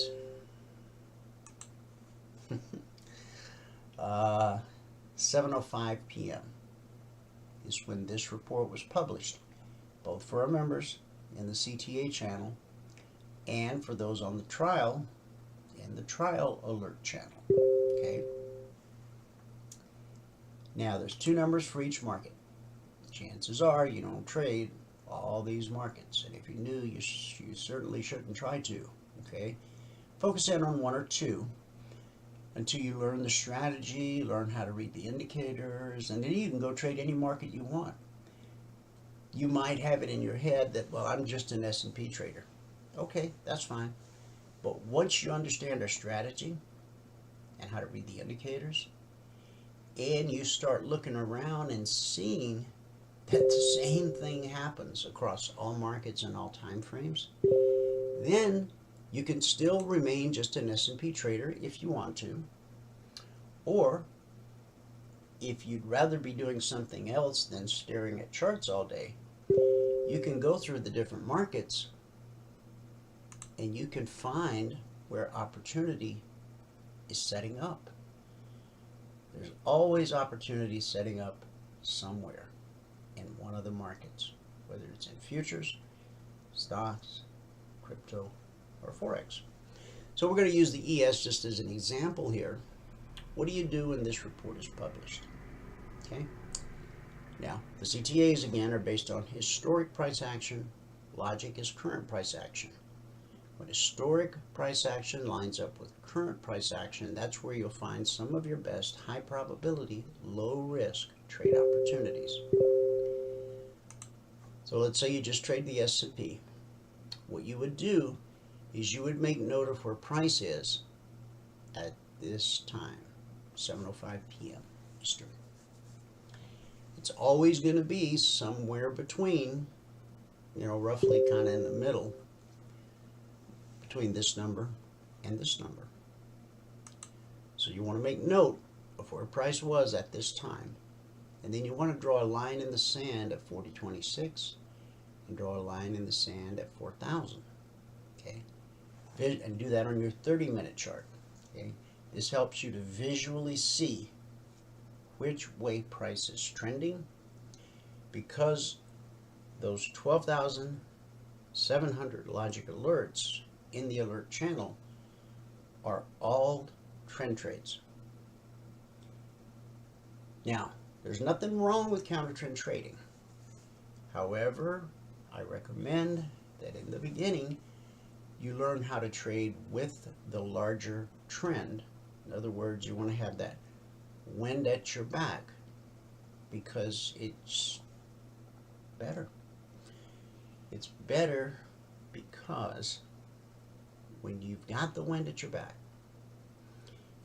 7:05 p.m. is when this report was published, both for our members in the CTA channel and for those on the trial in the trial alert channel. Okay. Now there's 2 numbers for each market. Chances are you don't trade all these markets, and if you knew, you certainly shouldn't try to. Okay, focus in on 1 or 2 until you learn the strategy, learn how to read the indicators, and then you can go trade any market you want. You might have it in your head that, well, I'm just an S&P trader. Okay, that's fine. But once you understand our strategy and how to read the indicators, and you start looking around and seeing that the same thing happens across all markets and all time frames, then you can still remain just an S&P trader if you want to. Or if you'd rather be doing something else than staring at charts all day, you can go through the different markets and you can find where opportunity is setting up. There's always opportunity setting up somewhere in one of the markets, whether it's in futures, stocks, crypto, or Forex. So we're going to use the ES just as an example here. What do you do when this report is published? Okay. Now, the CTAs again are based on historic price action. Logic is current price action. When historic price action lines up with current price action, that's where you'll find some of your best high probability, low risk trade opportunities. So let's say you just trade the S&P. What you would do is you would make note of where price is at this time, 7:05 p.m. Eastern. It's always going to be somewhere between, roughly kind of in the middle between this number and this number. So you want to make note of where price was at this time. And then you want to draw a line in the sand at 40.26 and draw a line in the sand at 4,000. Okay? And do that on your 30-minute chart. Okay? This helps you to visually see which way price is trending, because those 12,700 logic alerts in the alert channel are all trend trades. Now, there's nothing wrong with counter trend trading. However, I recommend that in the beginning you learn how to trade with the larger trend. In other words, you want to have that wind at your back, because it's better. It's better because when you've got the wind at your back,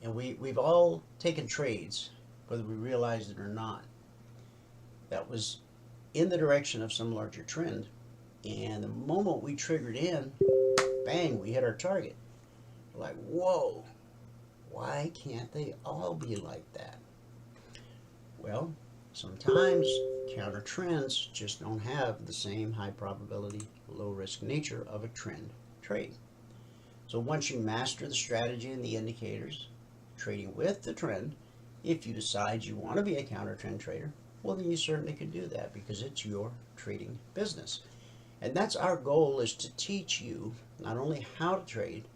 and we've all taken trades, whether we realized it or not, that was in the direction of some larger trend, and the moment we triggered in, bang, we hit our target. We're like, whoa, why can't they all be like that? Well, sometimes counter trends just don't have the same high probability, low risk nature of a trend trade. So once you master the strategy and the indicators, trading with the trend, if you decide you want to be a counter trend trader, well, then you certainly can do that, because it's your trading business. And that's our goal, is to teach you not only how to trade,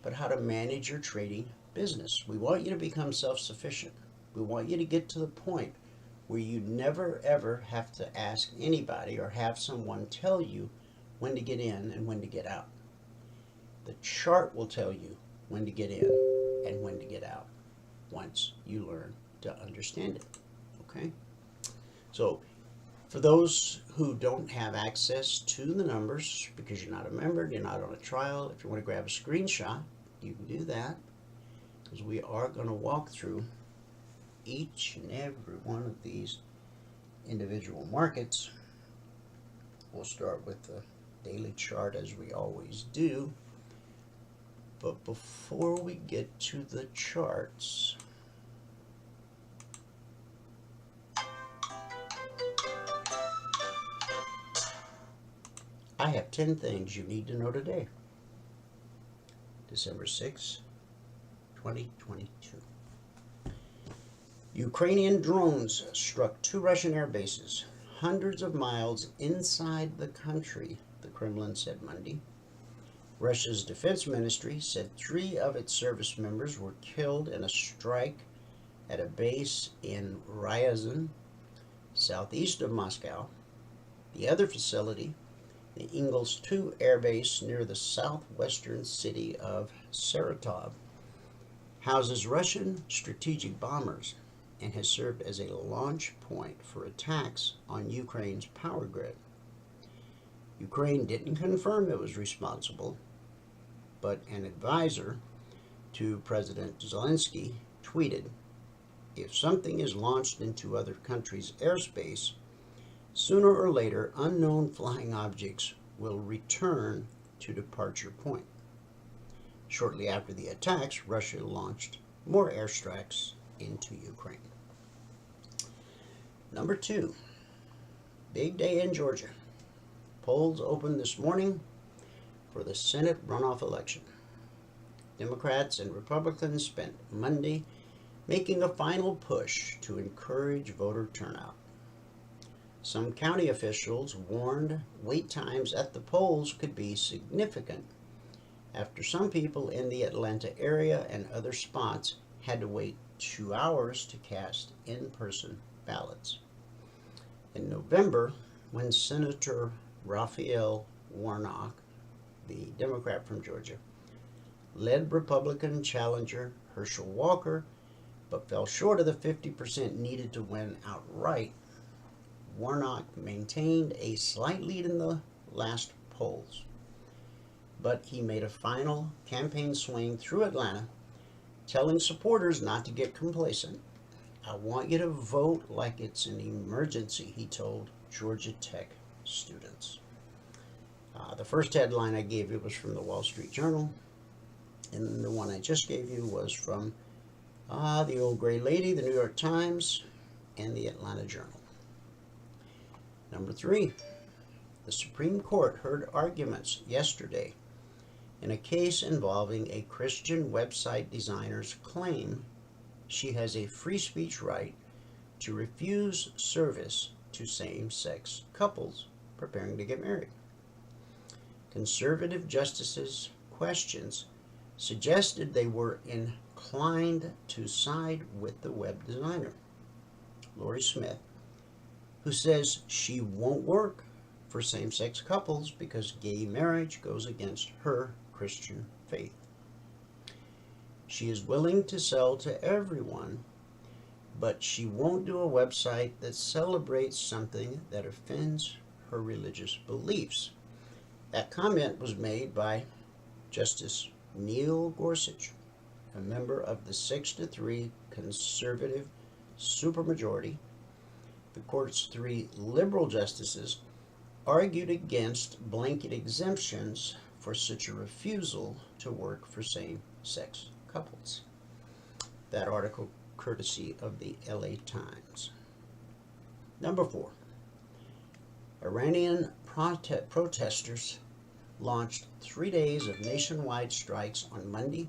but how to manage your trading business. We want you to become self-sufficient. We want you to get to the point where you never ever have to ask anybody or have someone tell you when to get in and when to get out. The chart will tell you when to get in and when to get out once you learn to understand it. Okay? So for those who don't have access to the numbers because you're not a member, you're not on a trial, if you want to grab a screenshot, you can do that, because we are going to walk through each and every one of these individual markets. We'll start with the daily chart as we always do. But before we get to the charts, I have 10 things you need to know today. December 6, 2022. Ukrainian drones struck 2 Russian air bases hundreds of miles inside the country, the Kremlin said Monday. Russia's defense ministry said 3 of its service members were killed in a strike at a base in Ryazan, southeast of Moscow. The other facility, the Ingles 2 air base near the southwestern city of Saratov, houses Russian strategic bombers and has served as a launch point for attacks on Ukraine's power grid. Ukraine didn't confirm it was responsible, but an advisor to President Zelensky tweeted, "If something is launched into other countries' airspace, sooner or later unknown flying objects will return to departure point." Shortly after the attacks, Russia launched more airstrikes into Ukraine. Number 2, big day in Georgia. Polls opened this morning for the Senate runoff election. Democrats and Republicans spent Monday making a final push to encourage voter turnout. Some county officials warned wait times at the polls could be significant after some people in the Atlanta area and other spots had to wait 2 hours to cast in-person ballots. In November, when Senator Raphael Warnock, the Democrat from Georgia, led Republican challenger Herschel Walker, but fell short of the 50% needed to win outright, Warnock maintained a slight lead in the last polls. But he made a final campaign swing through Atlanta, telling supporters not to get complacent. "I want you to vote like it's an emergency," he told Georgia Tech students. The first headline I gave you was from the Wall Street Journal, and the one I just gave you was from the Old Gray Lady, the New York Times, and the Atlanta Journal. Number 3, the Supreme Court heard arguments yesterday in a case involving a Christian website designer's claim she has a free speech right to refuse service to same-sex couples preparing to get married. Conservative justices' questions suggested they were inclined to side with the web designer, Lori Smith, who says she won't work for same-sex couples because gay marriage goes against her Christian faith. She is willing to sell to everyone, but she won't do a website that celebrates something that offends her religious beliefs. That comment was made by Justice Neil Gorsuch, a member of the 6-3 conservative supermajority. The court's 3 liberal justices argued against blanket exemptions for such a refusal to work for same-sex couples. That article courtesy of the LA Times. Number 4, Iranian protesters launched 3 days of nationwide strikes on Monday,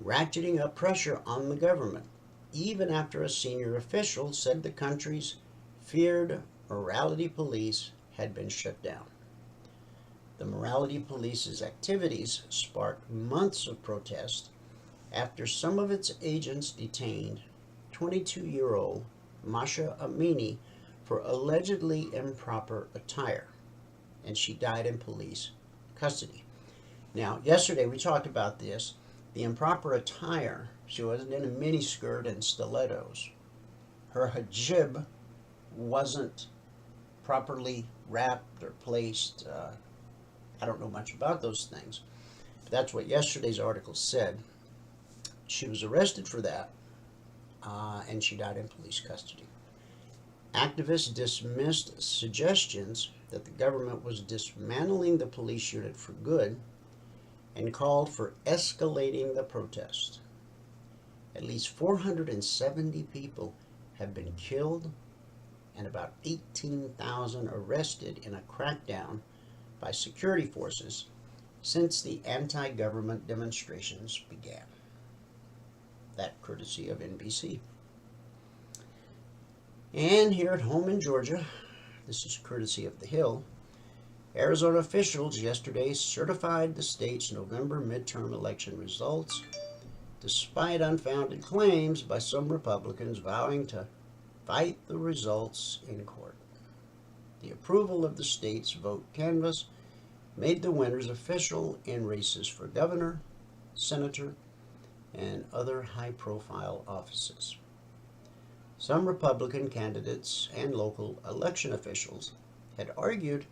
ratcheting up pressure on the government, even after a senior official said the country's feared morality police had been shut down. The morality police's activities sparked months of protest after some of its agents detained 22-year-old Masha Emini for allegedly improper attire, and she died in police custody. Now, yesterday we talked about this. The improper attire, she wasn't in a miniskirt and stilettos. Her hijab wasn't properly wrapped or placed. I don't know much about those things, but that's what yesterday's article said. She was arrested for that, and she died in police custody. Activists dismissed suggestions that the government was dismantling the police unit for good and called for escalating the protest. At least 470 people have been killed and about 18,000 arrested in a crackdown by security forces since the anti-government demonstrations began. That courtesy of NBC. And here at home in Georgia, this is courtesy of The Hill, Arizona officials yesterday certified the state's November midterm election results, despite unfounded claims by some Republicans vowing to fight the results in court. The approval of the state's vote canvass made the winners official in races for governor, senator, and other high-profile offices. Some Republican candidates and local election officials had argued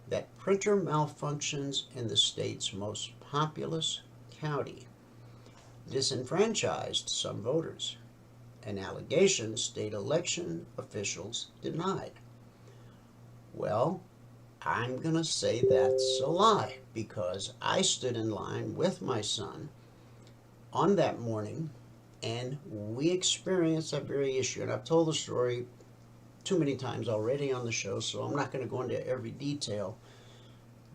that printer malfunctions in the state's most populous county disenfranchised some voters, an allegation state election officials denied. Well, I'm going to say that's a lie, because I stood in line with my son on that morning, and we experienced that very issue. And I've told the story too many times already on the show, so I'm not going to go into every detail.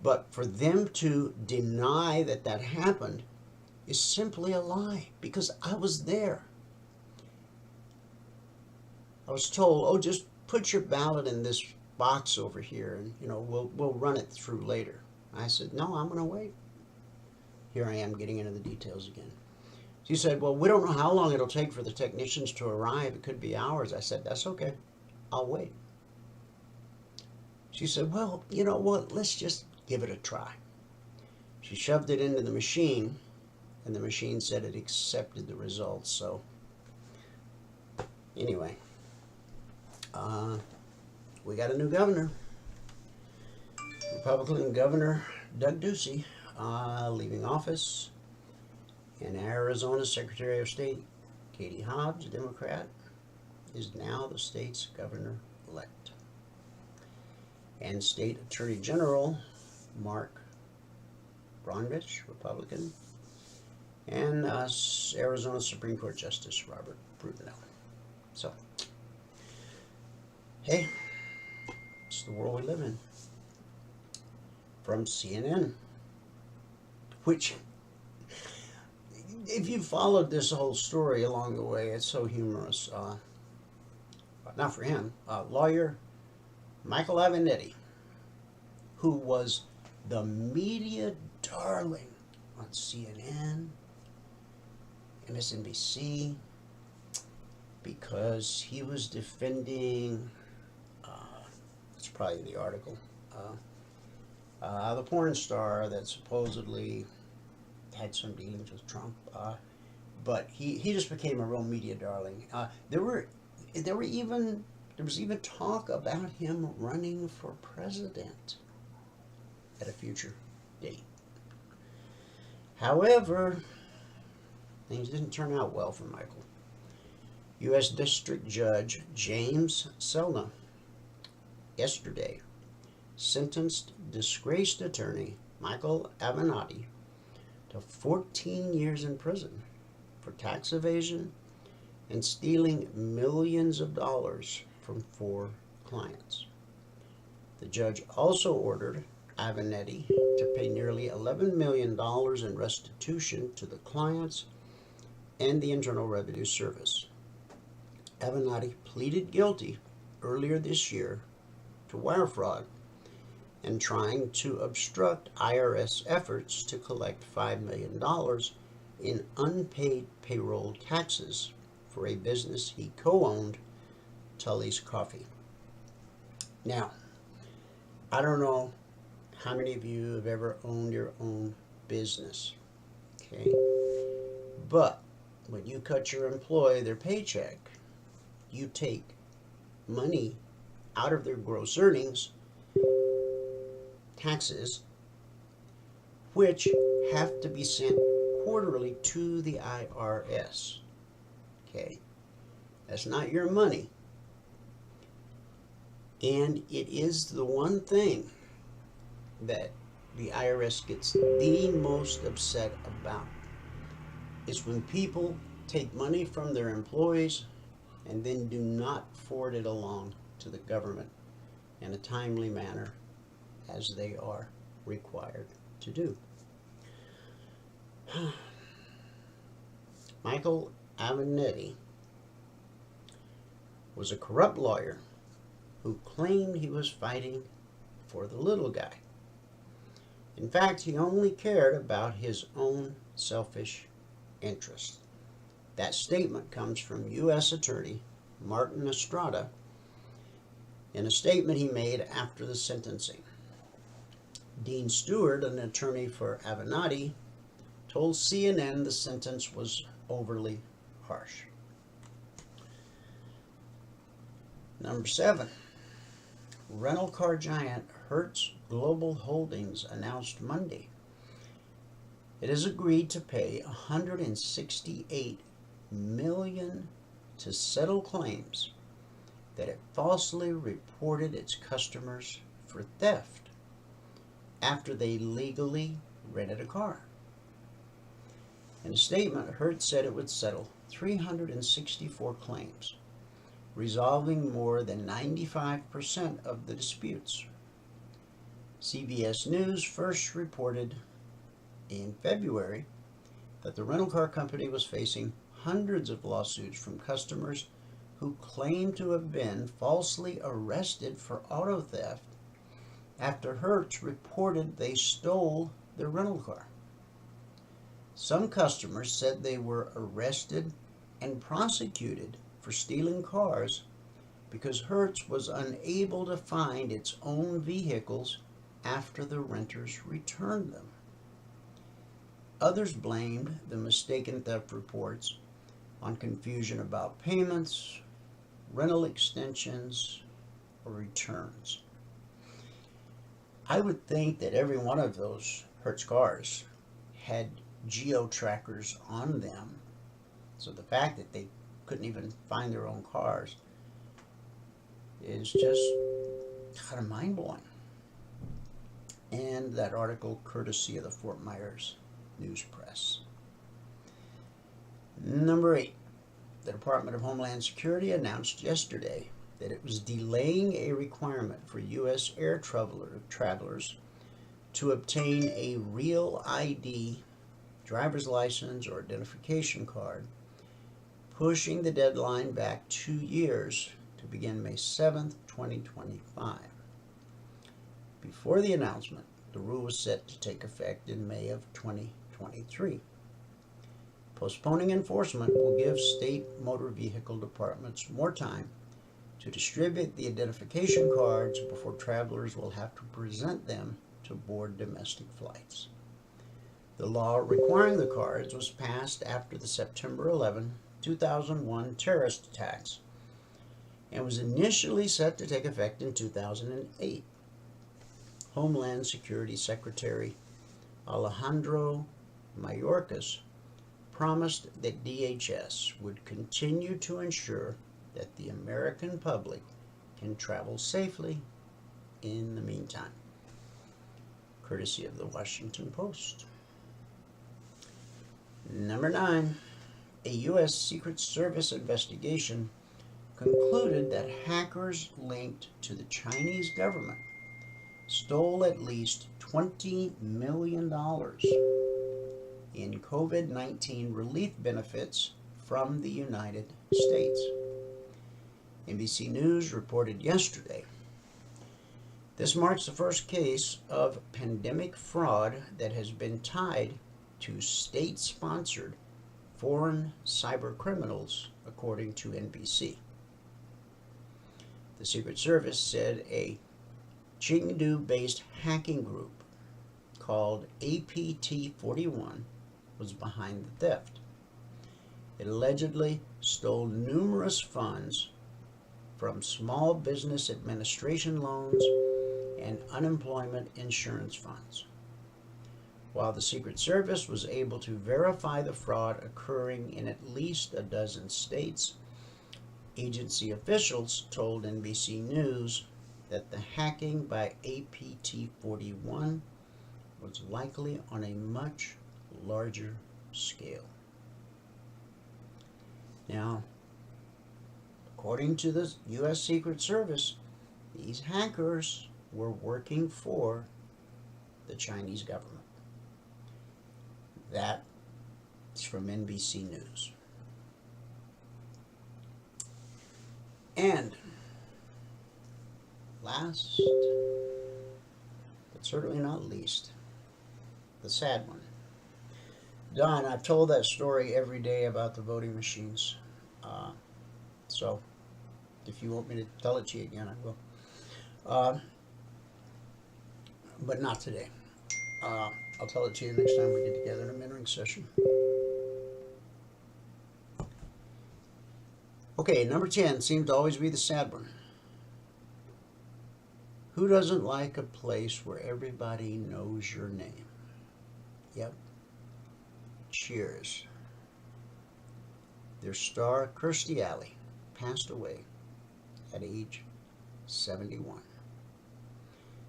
But for them to deny that that happened is simply a lie, because I was there. I was told, oh, just put your ballot in this box over here, and we'll run it through later. I said, no, I'm going to wait. Here I am getting into the details again. She said, well, we don't know how long it'll take for the technicians to arrive. It could be hours. I said, that's okay. I'll wait. She said, well, you know what? Let's just give it a try. She shoved it into the machine, and the machine said it accepted the results. So anyway, we got a new governor. Republican Governor Doug Ducey leaving office. And Arizona Secretary of State Katie Hobbs, Democrat, is now the state's governor-elect. And State Attorney General Mark Brnovich, Republican, and Arizona Supreme Court Justice Robert Brudenell. So, hey, it's the world we live in. From CNN, which, if you followed this whole story along the way, it's so humorous. Not for him. Lawyer Michael Avenatti, who was the media darling on CNN, MSNBC, because he was defending, it's probably the article, the porn star that supposedly had some dealings with Trump, but he just became a real media darling. There was even talk about him running for president at a future date. However, things didn't turn out well for Michael. U.S. District Judge James Selna yesterday sentenced disgraced attorney Michael Avenatti to 14 years in prison for tax evasion and stealing millions of dollars from 4 clients. The judge also ordered Avenatti to pay nearly $11 million in restitution to the clients and the Internal Revenue Service. Avenatti pleaded guilty earlier this year to wire fraud and trying to obstruct IRS efforts to collect $5 million in unpaid payroll taxes for a business he co-owned, Tully's Coffee. Now, I don't know how many of you have ever owned your own business, okay? But when you cut your employee their paycheck, you take money out of their gross earnings, taxes, which have to be sent quarterly to the IRS. Okay, that's not your money, and it is the one thing that the IRS gets the most upset about. Is when people take money from their employees and then do not forward it along to the government in a timely manner as they are required to do. Michael Avenatti was a corrupt lawyer who claimed he was fighting for the little guy. In fact, he only cared about his own selfish interests. That statement comes from U.S. Attorney Martin Estrada in a statement he made after the sentencing. Dean Stewart, an attorney for Avenatti, told CNN the sentence was overly harsh. Number 7. Rental car giant Hertz Global Holdings announced Monday it has agreed to pay $168 million to settle claims that it falsely reported its customers for theft after they legally rented a car. In a statement, Hertz said it would settle 364 claims, resolving more than 95% of the disputes. CBS News first reported in February that the rental car company was facing hundreds of lawsuits from customers who claimed to have been falsely arrested for auto theft after Hertz reported they stole their rental car. Some customers said they were arrested and prosecuted for stealing cars because Hertz was unable to find its own vehicles after the renters returned them. Others blamed the mistaken theft reports on confusion about payments, rental extensions, or returns. I would think that every one of those Hertz cars had geo-trackers on them, so the fact that they couldn't even find their own cars is just kind of mind-blowing. And that article courtesy of the Fort Myers News Press. Number 8, the Department of Homeland Security announced yesterday that it was delaying a requirement for U.S. air travelers to obtain a real ID, driver's license, or identification card, pushing the deadline back 2 years to begin May 7th, 2025. Before the announcement, the rule was set to take effect in May of 2023. Postponing enforcement will give state motor vehicle departments more time to distribute the identification cards before travelers will have to present them to board domestic flights. The law requiring the cards was passed after the September 11, 2001 terrorist attacks and was initially set to take effect in 2008. Homeland Security Secretary Alejandro Mayorkas promised that DHS would continue to ensure that the American public can travel safely in the meantime. Courtesy of the Washington Post. Number 9, a U.S. Secret Service investigation concluded that hackers linked to the Chinese government stole at least $20 million in COVID-19 relief benefits from the United States. NBC News reported yesterday. This marks the first case of pandemic fraud that has been tied to state-sponsored foreign cyber criminals, according to NBC. The Secret Service said a Chengdu-based hacking group called APT41 was behind the theft. It allegedly stole numerous funds from small business administration loans and unemployment insurance funds. While the Secret Service was able to verify the fraud occurring in at least a dozen states, agency officials told NBC News that the hacking by APT41 was likely on a much larger scale. Now, according to the U.S. Secret Service, these hackers were working for the Chinese government. That's from NBC News. And last, but certainly not least, the sad one. Don, I've told that story every day about the voting machines. So if you want me to tell it to you again, I will. But not today. I'll tell it to you next time we get together in a mentoring session. Okay, number 10 seems to always be the sad one. Who doesn't like a place where everybody knows your name? Yep. Cheers. Their star, Kirstie Alley, passed away at age 71.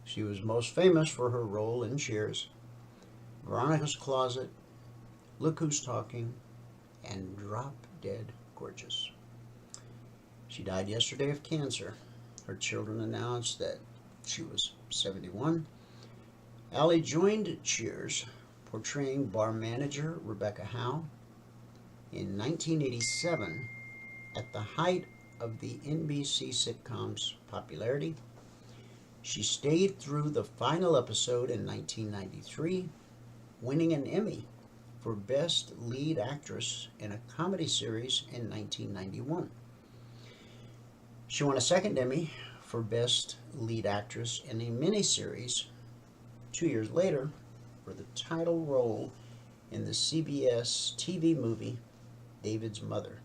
She was most famous for her role in Cheers, Veronica's Closet, Look Who's Talking, and Drop Dead Gorgeous. She died yesterday of cancer. Her children announced that she was 71. Alley joined Cheers, portraying bar manager Rebecca Howe, in 1987 at the height of the NBC sitcom's popularity. She stayed through the final episode in 1993, winning an Emmy for Best Lead Actress in a Comedy Series in 1991. She won a second Emmy for Best Lead Actress in a miniseries 2 years later for the title role in the CBS TV movie David's Mother.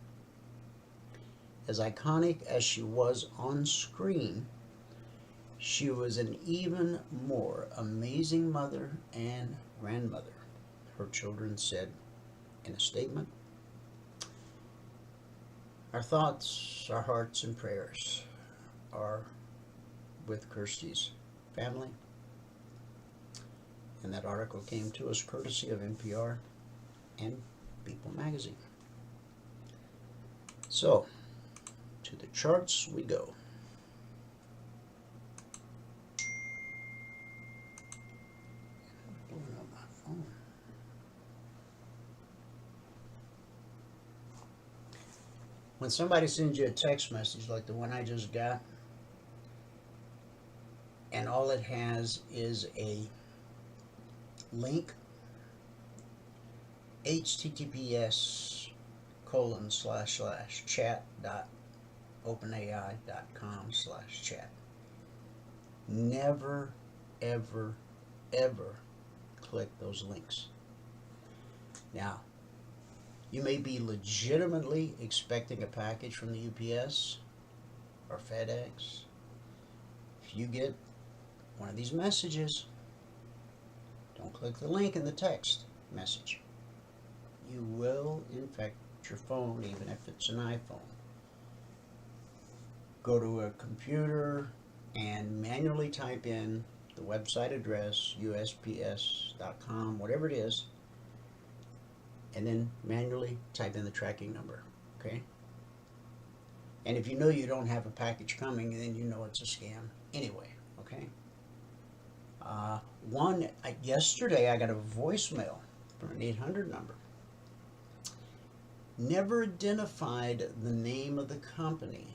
As iconic as she was on screen, she was an even more amazing mother and grandmother, her children said in a statement. Our thoughts, our hearts, and prayers are with Kirsty's family. And that article came to us courtesy of NPR and People magazine. So, to the charts we go. Blowing up my phone. When somebody sends you a text message like the one I just got, and all it has is a link, https://chat.openai.com/chat. Never, ever, ever click those links. Now, you may be legitimately expecting a package from the UPS or FedEx. If you get one of these messages, don't click the link in the text message. You will infect your phone, even if it's an iPhone. Go to a computer and manually type in the website address, USPS.com, whatever it is, and then manually type in the tracking number, okay? And if you know you don't have a package coming, then you know it's a scam anyway, okay? Yesterday I got a voicemail from an 800 number. Never identified the name of the company,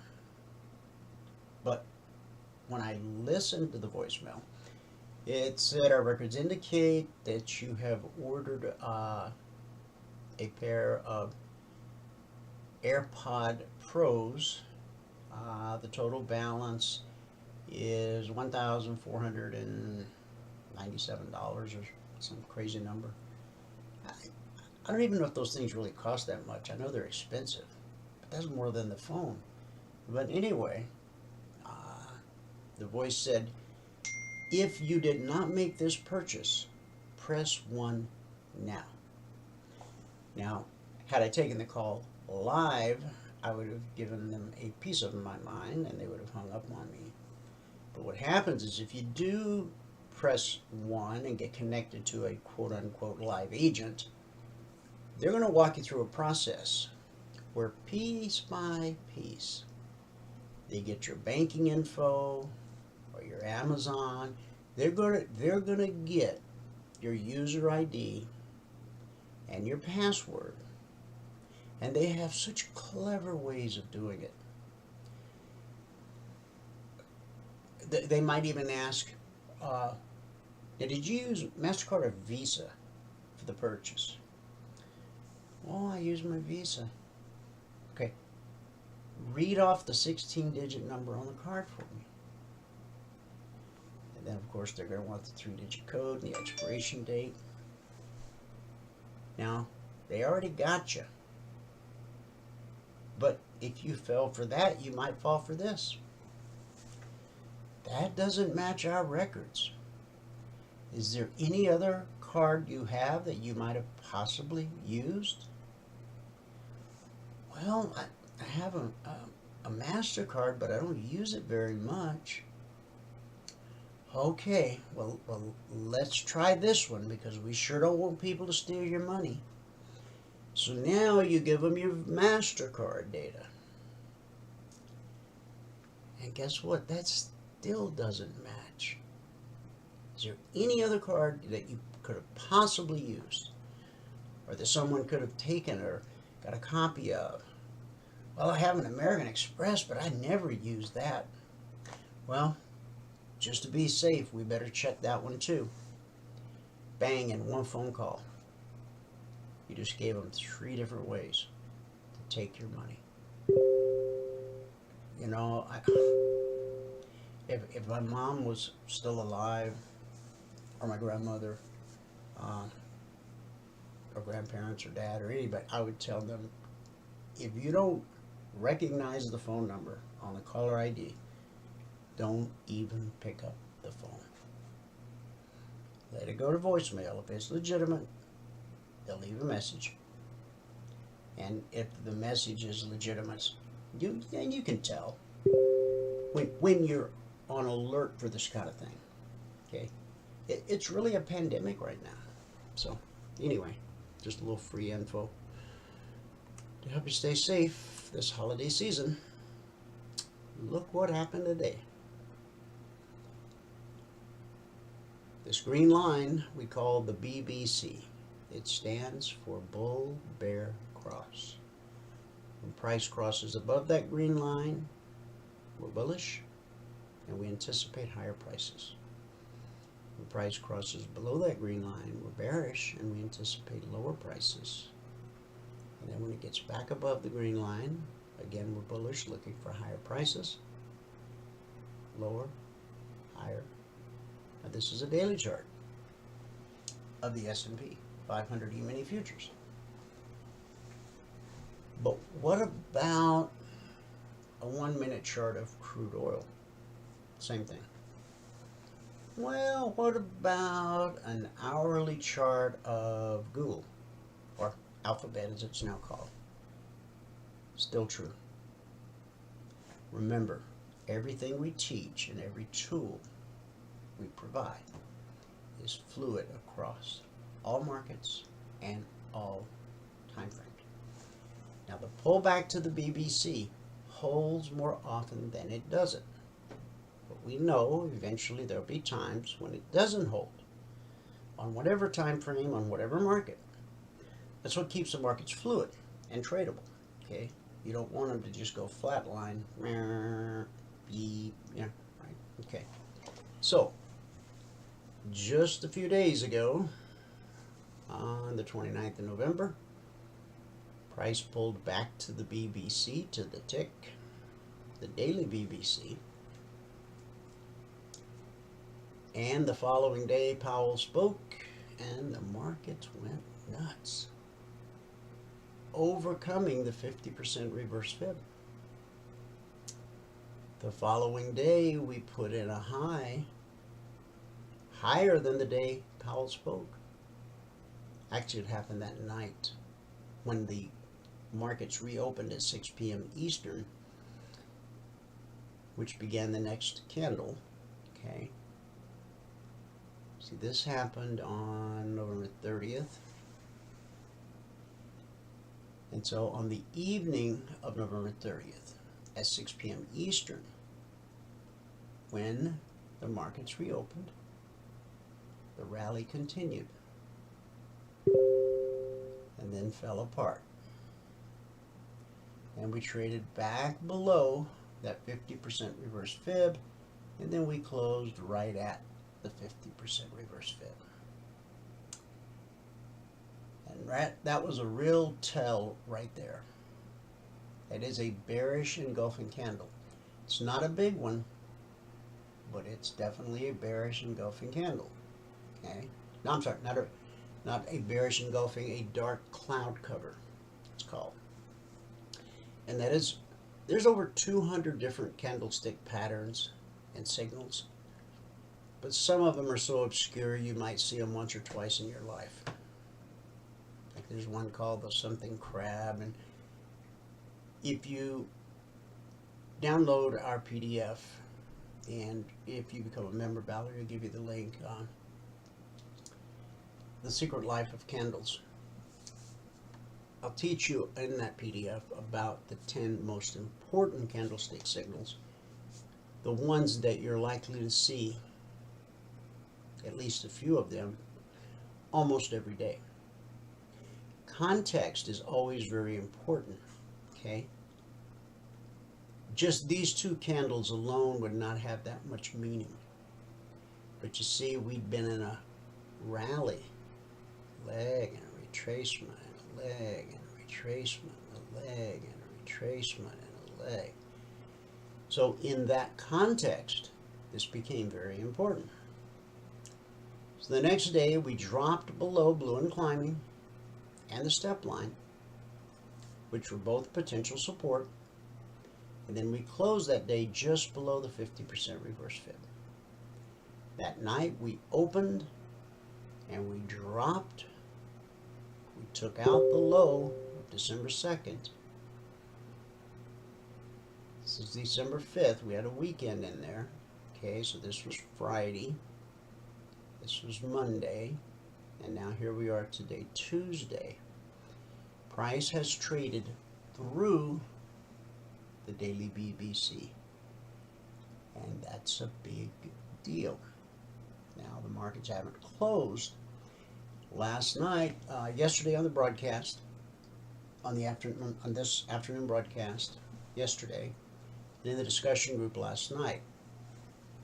but when I listened to the voicemail, it said our records indicate that you have ordered a pair of AirPod Pros. The total balance is $1,497 or some crazy number. I don't even know if those things really cost that much. I know they're expensive, but that's more than the phone. But anyway, the voice said, if you did not make this purchase, press 1 now. Now, had I taken the call live, I would have given them a piece of my mind and they would have hung up on me. But what happens is if you do press 1 and get connected to a quote-unquote live agent, they're going to walk you through a process where piece by piece they get your banking info or your Amazon. They're going to get your user ID and your password, and they have such clever ways of doing it. They might even ask, did you use MasterCard or Visa for the purchase? Oh, I use my Visa. Okay. Read off the 16-digit number on the card for me. And then, of course, they're going to want the 3-digit code and the expiration date. Now, they already got you. But if you fell for that, you might fall for this. That doesn't match our records. Is there any other card you have that you might have possibly used? Well, I have a MasterCard, but I don't use it very much. Okay, well, let's try this one because we sure don't want people to steal your money. So now you give them your MasterCard data. And guess what? That still doesn't match. Is there any other card that you could have possibly used, or that someone could have taken or got a copy of, Well, I have an American Express, but I never use that. Well, just to be safe, we better check that one too. Bang, in one phone call. You just gave them 3 different ways to take your money. You know, if my mom was still alive, or my grandmother, or grandparents, or dad, or anybody, I would tell them, if you don't recognize the phone number on the caller ID, don't even pick up the phone. Let it go to voicemail. If it's legitimate, they'll leave a message. And if the message is legitimate, you can tell when you're on alert for this kind of thing. Okay, it's really a pandemic right now. So anyway, just a little free info to help you stay safe this holiday season. Look what happened today. This green line we call the BBC. It stands for Bull Bear Cross. When price crosses above that green line, we're bullish and we anticipate higher prices. When price crosses below that green line, we're bearish and we anticipate lower prices. And then when it gets back above the green line, again we're bullish, looking for higher prices. Lower, higher. Now this is a daily chart of the S&P 500 Emini futures. But what about a 1-minute chart of crude oil? Same thing. Well, what about an hourly chart of Google, or Alphabet as it's now called? Still true. Remember, everything we teach and every tool we provide is fluid across all markets and all time frames. Now the pullback to the BBC holds more often than it doesn't. But we know eventually there'll be times when it doesn't hold on whatever time frame, on whatever market. That's what keeps the markets fluid and tradable. Okay, you don't want them to just go flatline. Yeah, right. Okay. So just a few days ago, on the 29th of November, price pulled back to the BBC, to the tick, the daily BBC. And the following day, Powell spoke, and the markets went nuts, overcoming the 50% reverse fib. The following day, we put in a high, higher than the day Powell spoke. Actually, it happened that night when the markets reopened at 6 p.m. Eastern, which began the next candle. Okay. See, this happened on November 30th. And so on the evening of November 30th at 6 p.m. Eastern, when the markets reopened, the rally continued and then fell apart. And we traded back below that 50% reverse fib, and then we closed right at the 50% reverse fib. And that was a real tell right there. That is a bearish engulfing candle. It's not a big one, but it's definitely a bearish engulfing candle. Okay? No, I'm sorry, not a bearish engulfing, a dark cloud cover, it's called. And that is, there's over 200 different candlestick patterns and signals, but some of them are so obscure you might see them once or twice in your life. Like there's one called the something crab, and if you download our PDF, and if you become a member, Valerie will give you the link on The Secret Life of Candles. I'll teach you in that PDF about the 10 most important candlestick signals, the ones that you're likely to see, at least a few of them, almost every day. Context is always very important, okay? just these two candles alone would not have that much meaning. But you see, we've been in a rally, leg and a retracement, and a leg and a retracement, a leg and a retracement, and a leg. So in that context, this became very important. So the next day we dropped below blue and climbing and the step line, which were both potential support, and then we closed that day just below the 50% reverse fib. That night we opened and we dropped. We took out the low of December 2nd. This is December 5th. We had a weekend in there. Okay, so this was Friday. This was Monday. And now here we are today, Tuesday. Price has traded through the daily BBC. And that's a big deal. Now the markets haven't closed. Last night, yesterday on the broadcast, on this afternoon broadcast, yesterday, and in the discussion group last night,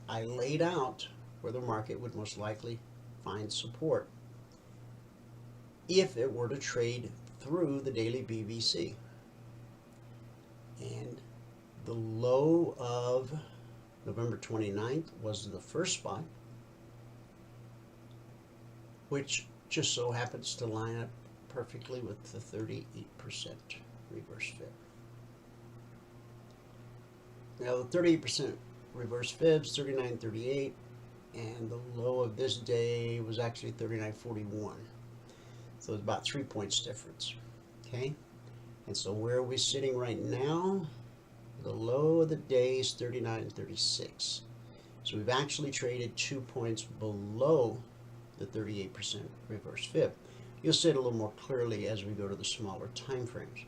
I laid out where the market would most likely find support if it were to trade through the daily BBC. And the low of November 29th was the first spot, which just so happens to line up perfectly with the 38% reverse fib. Now the 38% reverse fibs, 39.38, and the low of this day was actually 39.41. So it's about 3 points difference. Okay? And so where are we sitting right now? The low of the day is 39.36. So we've actually traded 2 points below the 38% reverse fib. You'll see it a little more clearly as we go to the smaller time frames.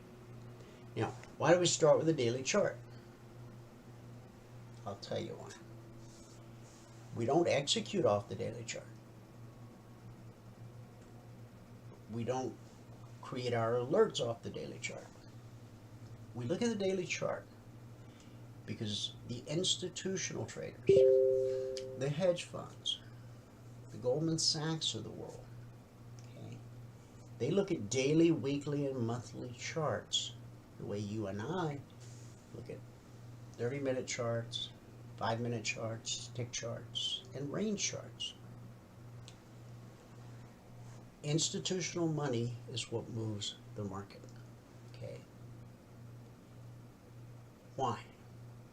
Now, why do we start with the daily chart? I'll tell you why. We don't execute off the daily chart. We don't create our alerts off the daily chart. We look at the daily chart because the institutional traders, the hedge funds, the Goldman Sachs of the world, okay, they look at daily, weekly, and monthly charts the way you and I look at 30-minute charts, 5-minute charts, tick charts, and range charts. Institutional money is what moves the market. Okay. Why?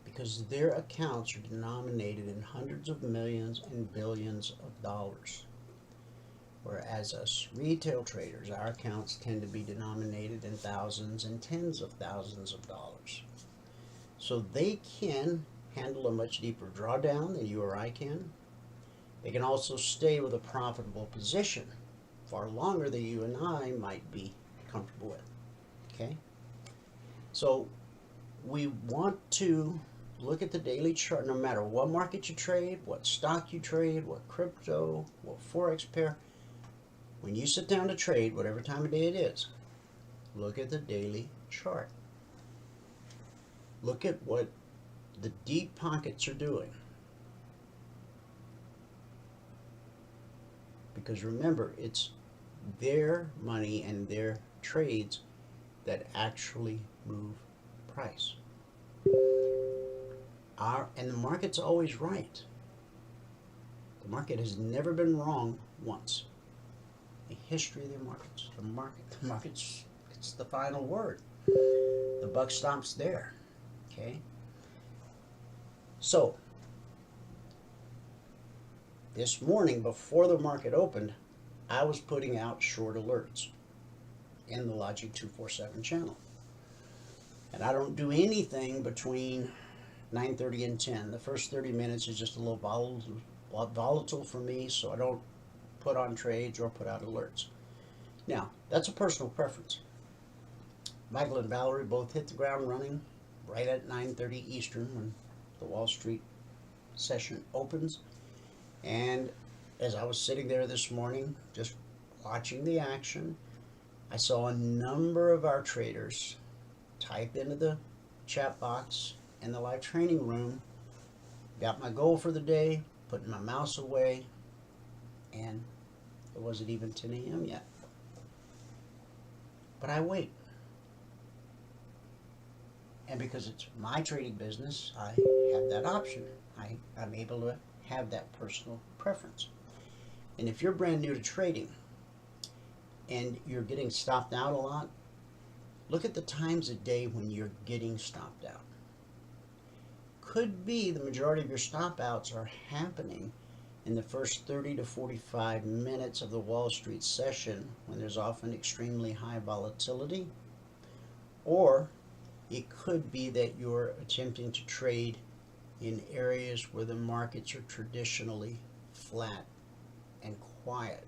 Because their accounts are denominated in hundreds of millions and billions of dollars. Whereas us retail traders, our accounts tend to be denominated in thousands and tens of thousands of dollars. So they can handle a much deeper drawdown than you or I can. They can also stay with a profitable position far longer than you and I might be comfortable with. Okay? So we want to look at the daily chart no matter what market you trade, what stock you trade, what crypto, what forex pair. When you sit down to trade, whatever time of day it is, look at the daily chart. Look at what the deep pockets are doing. Because remember, it's their money and their trades that actually move price. And the market's always right. The market has never been wrong once. The history of the markets. The market's it's the final word. The buck stops there. Okay? So, this morning before the market opened, I was putting out short alerts in the Logic 247 channel. And I don't do anything between 9:30 and 10. The first 30 minutes is just a little volatile for me, so I don't put on trades or put out alerts. Now, that's a personal preference. Michael and Valerie both hit the ground running right at 9:30 Eastern when the Wall Street session opens. And as I was sitting there this morning, just watching the action, I saw a number of our traders type into the chat box in the live training room, got my goal for the day, putting my mouse away, and it wasn't even 10 a.m. yet. But I wait. And because it's my trading business, I have that option. I'm able to have that personal preference. And if you're brand new to trading and you're getting stopped out a lot, look at the times a day when you're getting stopped out. Could be the majority of your stop outs are happening in the first 30 to 45 minutes of the Wall Street session when there's often extremely high volatility. Or it could be that you're attempting to trade in areas where the markets are traditionally flat and quiet.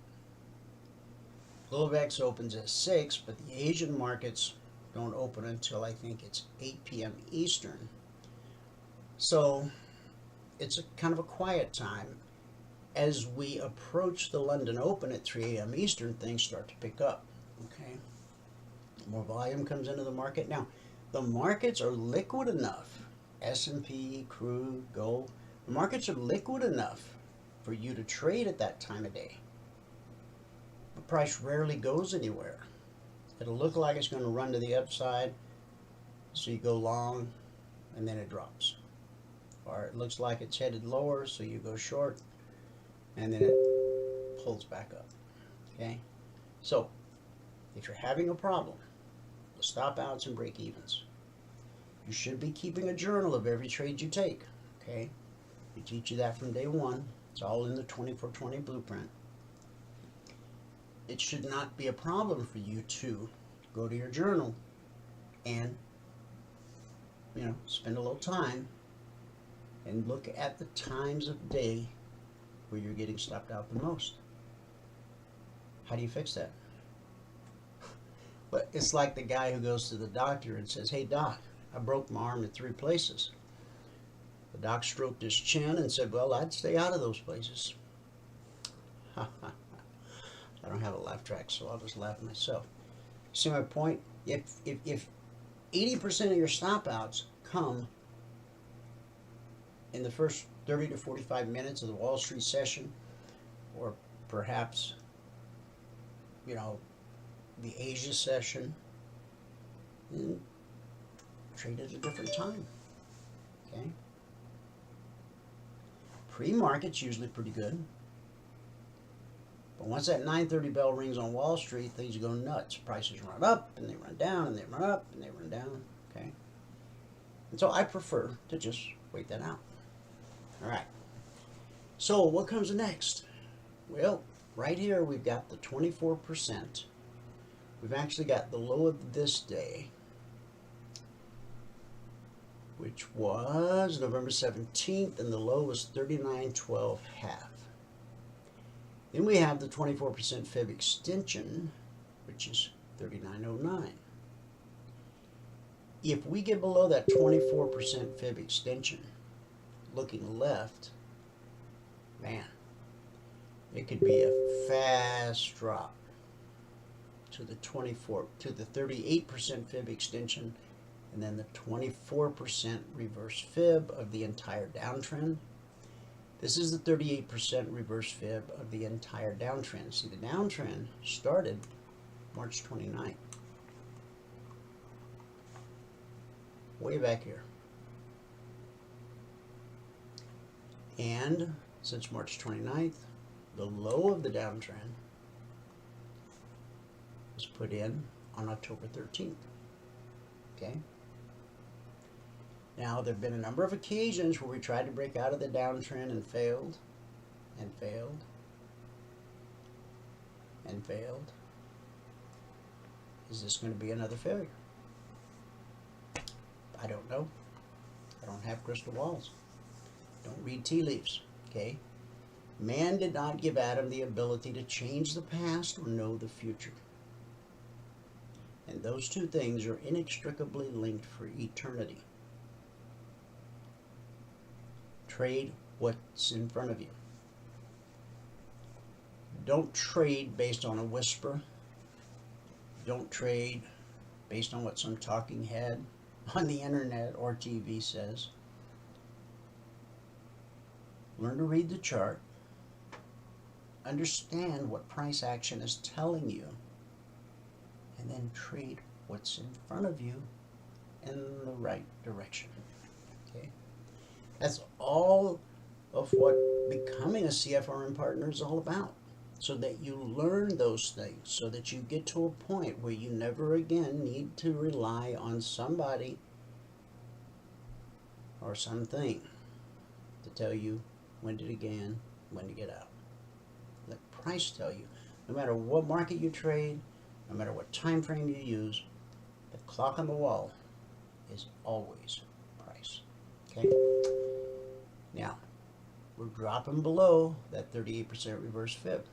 Globex opens at 6, but the Asian markets don't open until I think it's 8 p.m. Eastern. So it's a kind of a quiet time. As we approach the London Open at 3 a.m. Eastern, things start to pick up. Okay, more volume comes into the market. Now, the markets are liquid enough. S&P, crude, gold. The markets are liquid enough for you to trade at that time of day. The price rarely goes anywhere. It'll look like it's going to run to the upside, so you go long, and then it drops. Or it looks like it's headed lower, so you go short, and then it pulls back up. Okay? So, if you're having a problem with stop outs and break evens, you should be keeping a journal of every trade you take. Okay? We teach you that from day one. It's all in the 24/20 blueprint. It should not be a problem for you to go to your journal and, spend a little time and look at the times of day where you're getting stopped out the most. How do you fix that? But it's like the guy who goes to the doctor and says, "Hey doc, I broke my arm in 3 places." The doc stroked his chin and said, "Well, I'd stay out of those places." I don't have a laugh track, so I'll just laugh at myself. See my point? If 80% of your stop outs come in the first 30 to 45 minutes of the Wall Street session, or perhaps, the Asia session, then trade at a different time. Okay? Pre-market's usually pretty good. But once that 9:30 bell rings on Wall Street, things go nuts. Prices run up, and they run down, and they run up, and they run down. Okay? And so I prefer to just wait that out. All right. So what comes next? Well, right here we've got the 24%. We've actually got the low of this day, which was November 17th, and the low was 39.12 half. Then we have the 24% Fib extension, which is 39.09. If we get below that 24% Fib extension, looking left, man, it could be a fast drop to the 38% Fib extension, and then the 24% reverse Fib of the entire downtrend. This is the 38% reverse Fib of the entire downtrend. See, the downtrend started March 29th. Way back here. And since March 29th, the low of the downtrend was put in on October 13th. Okay? Now, there have been a number of occasions where we tried to break out of the downtrend and failed, and failed, and failed. Is this going to be another failure? I don't know. I don't have crystal balls. Don't read tea leaves, okay? Man did not give Adam the ability to change the past or know the future. And those two things are inextricably linked for eternity. Trade what's in front of you. Don't trade based on a whisper. Don't trade based on what some talking head on the internet or TV says. Learn to read the chart. Understand what price action is telling you. And then trade what's in front of you in the right direction. Okay? That's all of what becoming a CFRN partner is all about. So that you learn those things, so that you get to a point where you never again need to rely on somebody or something to tell you when to begin, when to get out. Let price tell you. No matter what market you trade, no matter what time frame you use, the clock on the wall is always price. Okay? Now, we're dropping below that 38% reverse fib.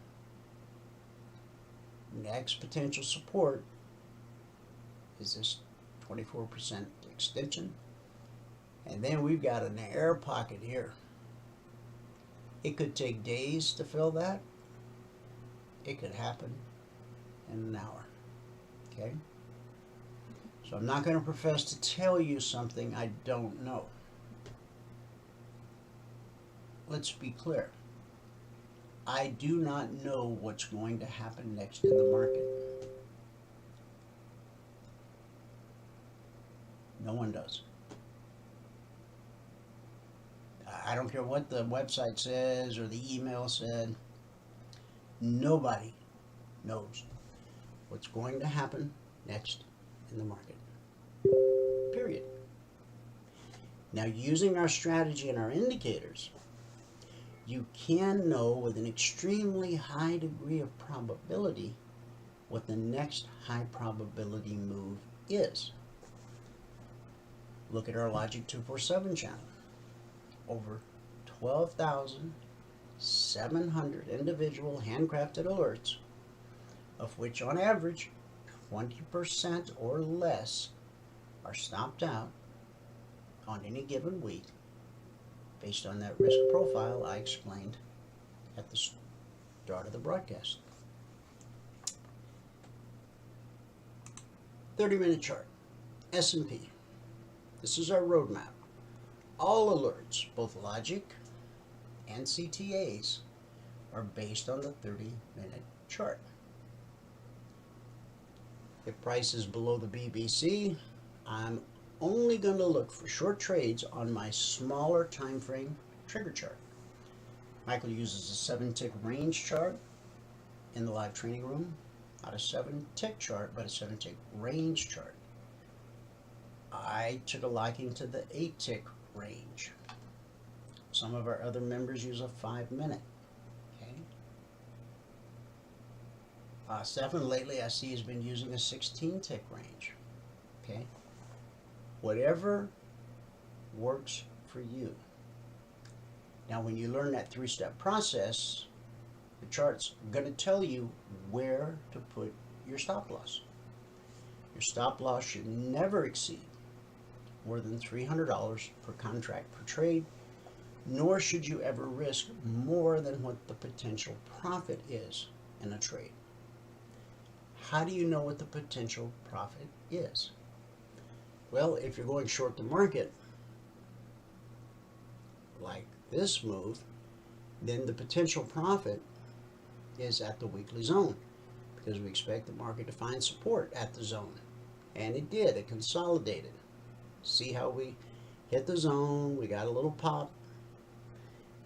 Next potential support is this 24% extension. And then we've got an air pocket here. It could take days to fill that. It could happen in an hour. Okay? So I'm not going to profess to tell you something I don't know. Let's be clear. I do not know what's going to happen next in the market. No one does. I don't care what the website says or the email said. Nobody knows what's going to happen next in the market. Period. Now, using our strategy and our indicators, you can know with an extremely high degree of probability what the next high probability move is. Look at our Logic 247 channel. Over 12,700 individual handcrafted alerts, of which on average 20% or less are stopped out on any given week based on that risk profile I explained at the start of the broadcast. 30-minute chart, S&P. This is our roadmap. All alerts, both logic and CTAs, are based on the 30-minute chart. If price is below the BBC, I'm only going to look for short trades on my smaller time frame trigger chart. Michael uses a 7-tick range chart in the live training room, not a 7-tick chart, but a 7-tick range chart. I took a liking to the 8-tick range. Some of our other members use a 5-minute. Okay. Stefan lately I see has been using a 16-tick range. Okay. Whatever works for you. Now, when you learn that 3-step process, the chart's going to tell you where to put your stop loss. Your stop loss should never exceed more than $300 per contract per trade, nor should you ever risk more than what the potential profit is in a trade. How do you know what the potential profit is? Well, if you're going short the market, like this move, then the potential profit is at the weekly zone, because we expect the market to find support at the zone. And it did, it consolidated. See how we hit the zone, we got a little pop,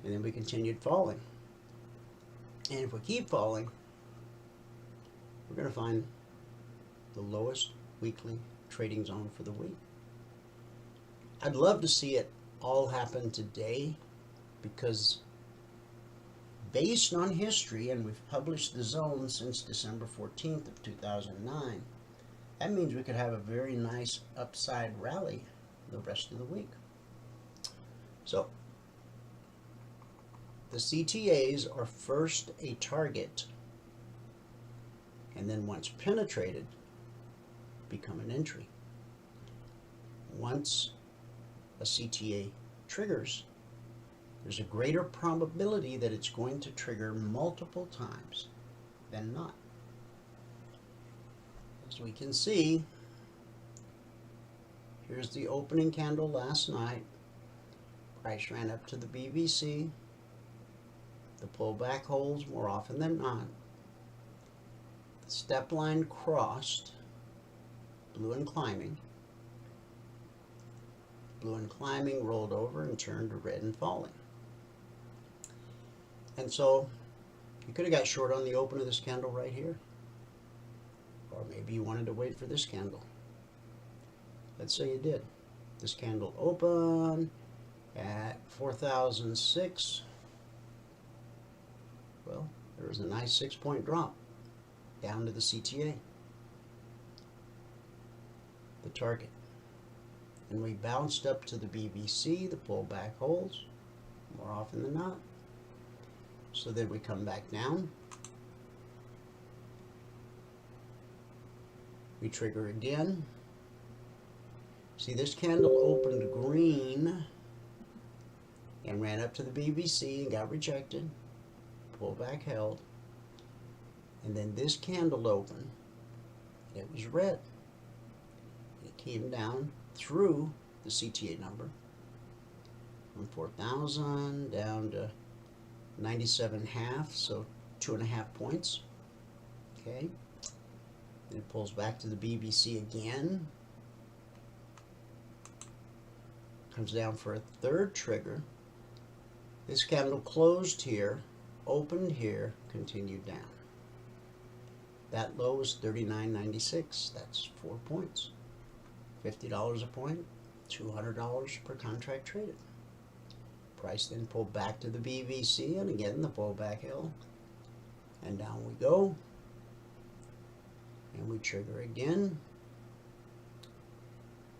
and then we continued falling. And if we keep falling, we're going to find the lowest weekly trading zone for the week. I'd love to see it all happen today, because based on history, and we've published the zone since December 14th of 2009, that means we could have a very nice upside rally the rest of the week. So the CTAs are first a target, and then once penetrated, become an entry. Once a CTA triggers, there's a greater probability that it's going to trigger multiple times than not. As we can see, Here's the opening candle last night. Price ran up to the BBC. The pullback holds more often than not. The step line crossed, blue and climbing. Blue and climbing rolled over and turned to red and falling. And so you could have got short on the open of this candle right here. Or maybe you wanted to wait for this candle. Let's say you did. This candle opened at 4,006. Well, there was a nice 6-point drop down to the CTA, the target. And we bounced up to the BBC, the pullback holds, more often than not. So then we come back down. We trigger again. See, this candle opened green and ran up to the BBC and got rejected. Pullback held. And then this candle opened. It was red. It came down through the CTA number from 4,000 down to 97.5, so 2.5 points. Okay. Then it pulls back to the BBC again. Comes down for a third trigger. This candle closed here, opened here, continued down. That low was $39.96. That's 4 points. $50 a point, $200 per contract traded. Price then pulled back to the BBC, and again the pullback held. And down we go. And we trigger again.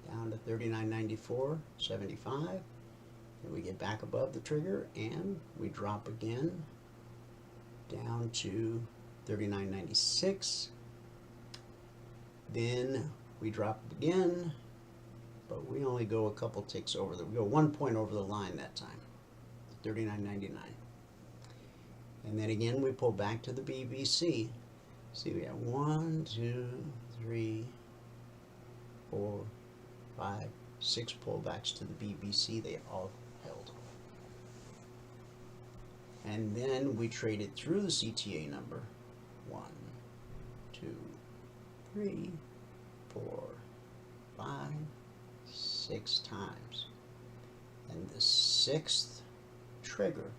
Down to $39.94.75. And we get back above the trigger, and we drop again down to $39.96. Then we drop again, but we only go a couple ticks over we go 1 point over the line that time, $39.99. And then again we pull back to the BBC. See, we have 1, 2, 3, 4, 5, 6 pullbacks to the BBC. They all held. And then we traded through the CTA number 1, 2, 3, 4, 5, 6 times. And the 6th trigger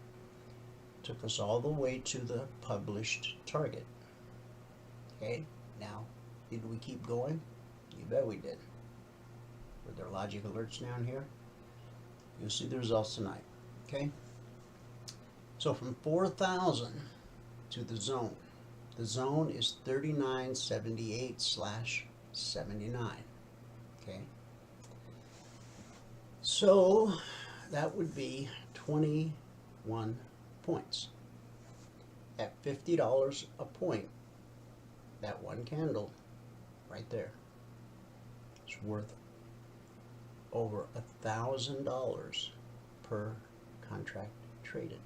took us all the way to the published target. Okay, now, did we keep going? You bet we did. Were there logic alerts down here? You'll see the results tonight. Okay? So from 4,000 to the zone. The zone is 39.78/79. Okay? So that would be 21 points. At $50 a point, that one candle right there is worth over $1,000 per contract traded.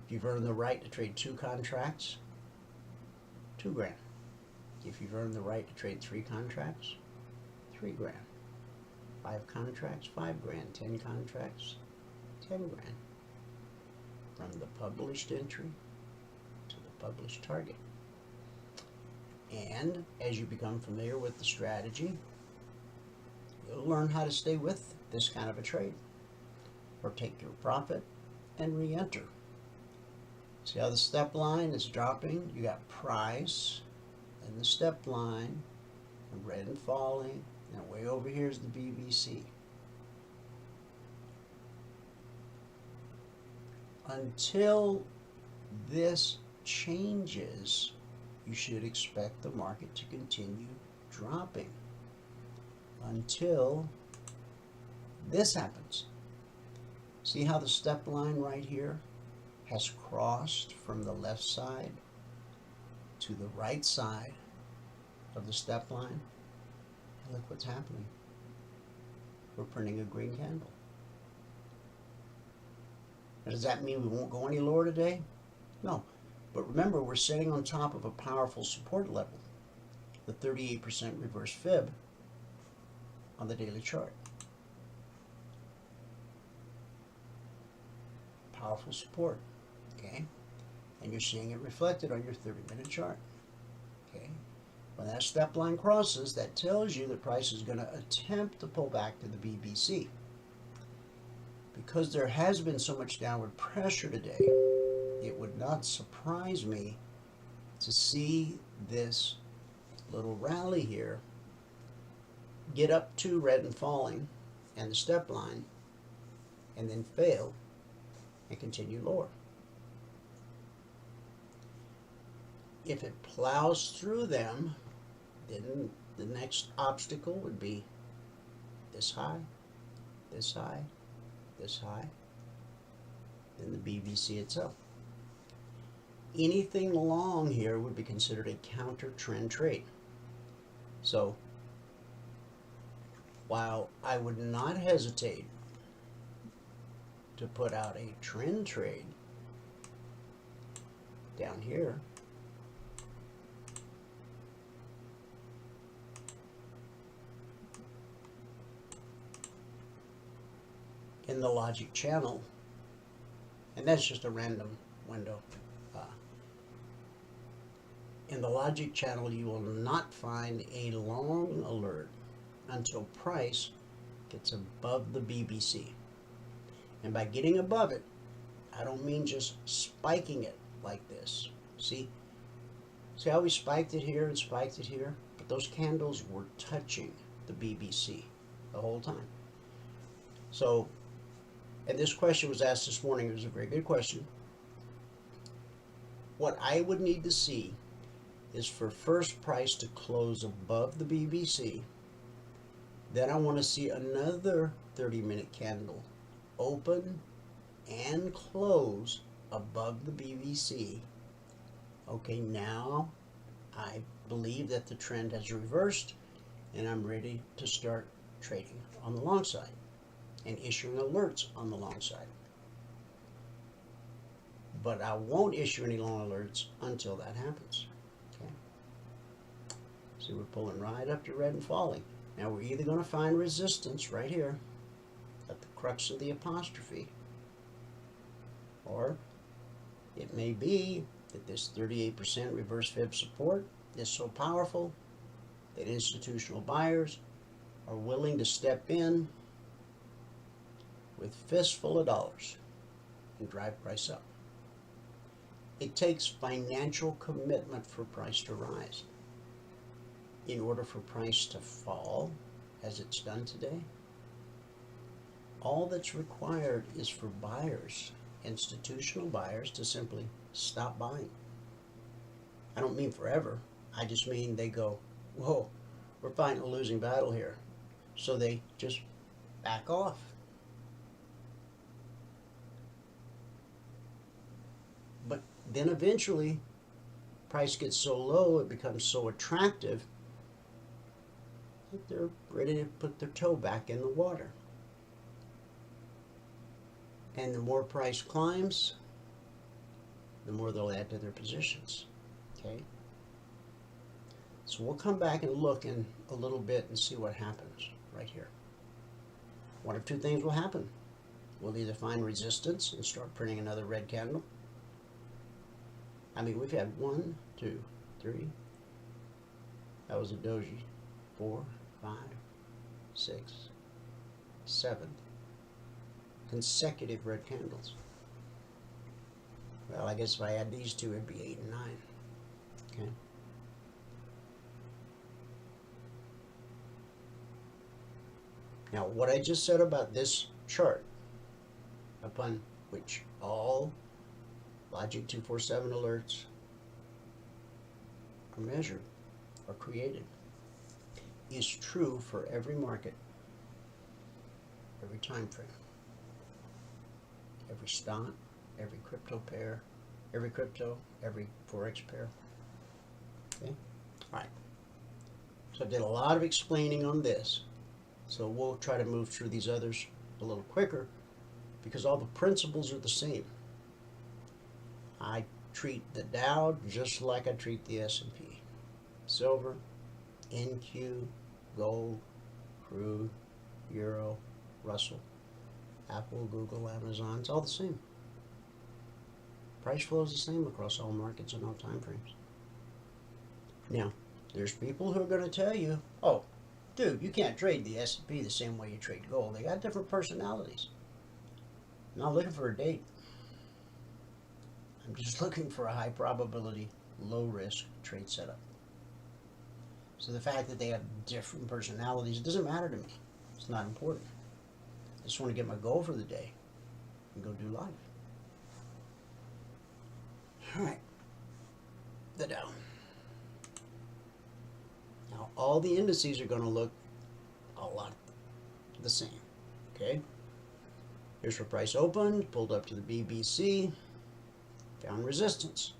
If you've earned the right to trade 2 contracts, $2 grand. If you've earned the right to trade 3 contracts, $3 grand. 5 contracts, $5 grand. 10 contracts, $10 grand. From the published entry to the published target. And as you become familiar with the strategy, you'll learn how to stay with this kind of a trade, or take your profit and re-enter. See how the step line is dropping? You got price and the step line, and red and falling, and way over here is the BBC. Until this changes, you should expect the market to continue dropping until this happens. See how the step line right here has crossed from the left side to the right side of the step line? And look what's happening. We're printing a green candle. Now, does that mean we won't go any lower today? No. But remember, we're sitting on top of a powerful support level, the 38% reverse fib, on the daily chart. Powerful support, okay? And you're seeing it reflected on your 30-minute chart, okay? When that step line crosses, that tells you the price is going to attempt to pull back to the BBC. Because there has been so much downward pressure today, it would not surprise me to see this little rally here get up to red and falling and the step line, and then fail and continue lower. If it plows through them, then the next obstacle would be this high, this high, this high, then the BBC itself. Anything long here would be considered a counter trend trade. So while I would not hesitate to put out a trend trade down here, in the logic channel, and that's just a random window. In the logic channel, you will not find a long alert until price gets above the BBC. And by getting above it, I don't mean just spiking it like this. See how we spiked it here and spiked it here? But those candles were touching the BBC the whole time. So, and this question was asked this morning. It was a very good question. What I would need to see is for first price to close above the BBC. Then I want to see another 30-minute candle open and close above the BBC. Okay, now I believe that the trend has reversed and I'm ready to start trading on the long side and issuing alerts on the long side. But I won't issue any long alerts until that happens. Okay. See, we're pulling right up to red and falling. Now we're either going to find resistance right here at the crux of the apostrophe, or it may be that this 38% reverse fib support is so powerful that institutional buyers are willing to step in with fistful of dollars and drive price up. It takes financial commitment for price to rise. In order for price to fall, as it's done today, all that's required is for buyers, institutional buyers, to simply stop buying. I don't mean forever. I just mean they go, whoa, we're fighting a losing battle here. So they just back off. But then eventually, price gets so low, it becomes so attractive that they're ready to put their toe back in the water. And the more price climbs, the more they'll add to their positions. Okay? So we'll come back and look in a little bit and see what happens right here. One of two things will happen. We'll either find resistance and start printing another red candle. I mean, we've had 1, 2, 3. That was a doji. 4, 5, 6, 7 consecutive red candles. Well, I guess if I add these two, it'd be 8 and 9. Okay. Now, what I just said about this chart, upon which all Logic 247 alerts are measured or created, is true for every market, every time frame, every stock, every crypto pair, every forex pair. Okay, all right. So I did a lot of explaining on this. So we'll try to move through these others a little quicker because all the principles are the same. I treat the Dow just like I treat the S&P. Silver, NQ, gold, crude, euro, Russell, Apple, Google, Amazon, it's all the same. Price flow is the same across all markets and all time frames. Now, there's people who are going to tell you, oh, dude, you can't trade the S&P the same way you trade gold. They got different personalities. I'm not looking for a date. I'm just looking for a high probability, low risk trade setup. So the fact that they have different personalities, it doesn't matter to me. It's not important. I just want to get my goal for the day and go do life. All right, the Dow. Now all the indices are going to look a lot the same. Okay. Here's where price opened, pulled up to the BBC, found resistance.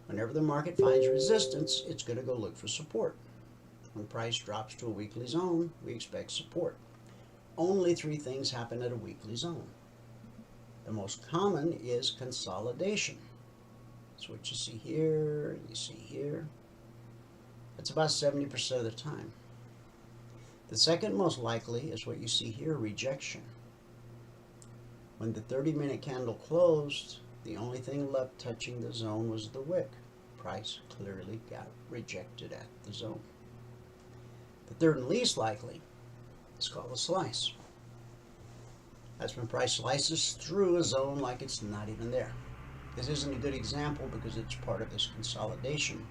Whenever the market finds resistance, it's going to go look for support. When price drops to a weekly zone, we expect support. Only three things happen at a weekly zone. The most common is consolidation. That's what you see here, you see here. That's about 70% of the time. The second most likely is what you see here, rejection. When the 30-minute candle closed, the only thing left touching the zone was the wick. Price clearly got rejected at the zone. The third and least likely is called a slice. That's when price slices through a zone like it's not even there. This isn't a good example because it's part of this consolidation.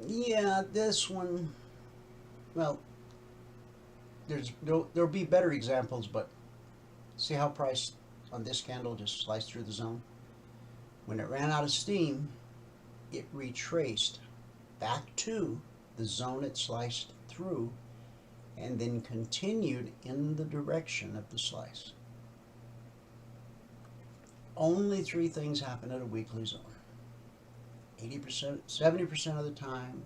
Yeah, this one, well, there'll be better examples, but see how price on this candle just sliced through the zone? When it ran out of steam, it retraced back to the zone it sliced through and then continued in the direction of the slice. Only three things happen at a weekly zone. 80%, 70% of the time,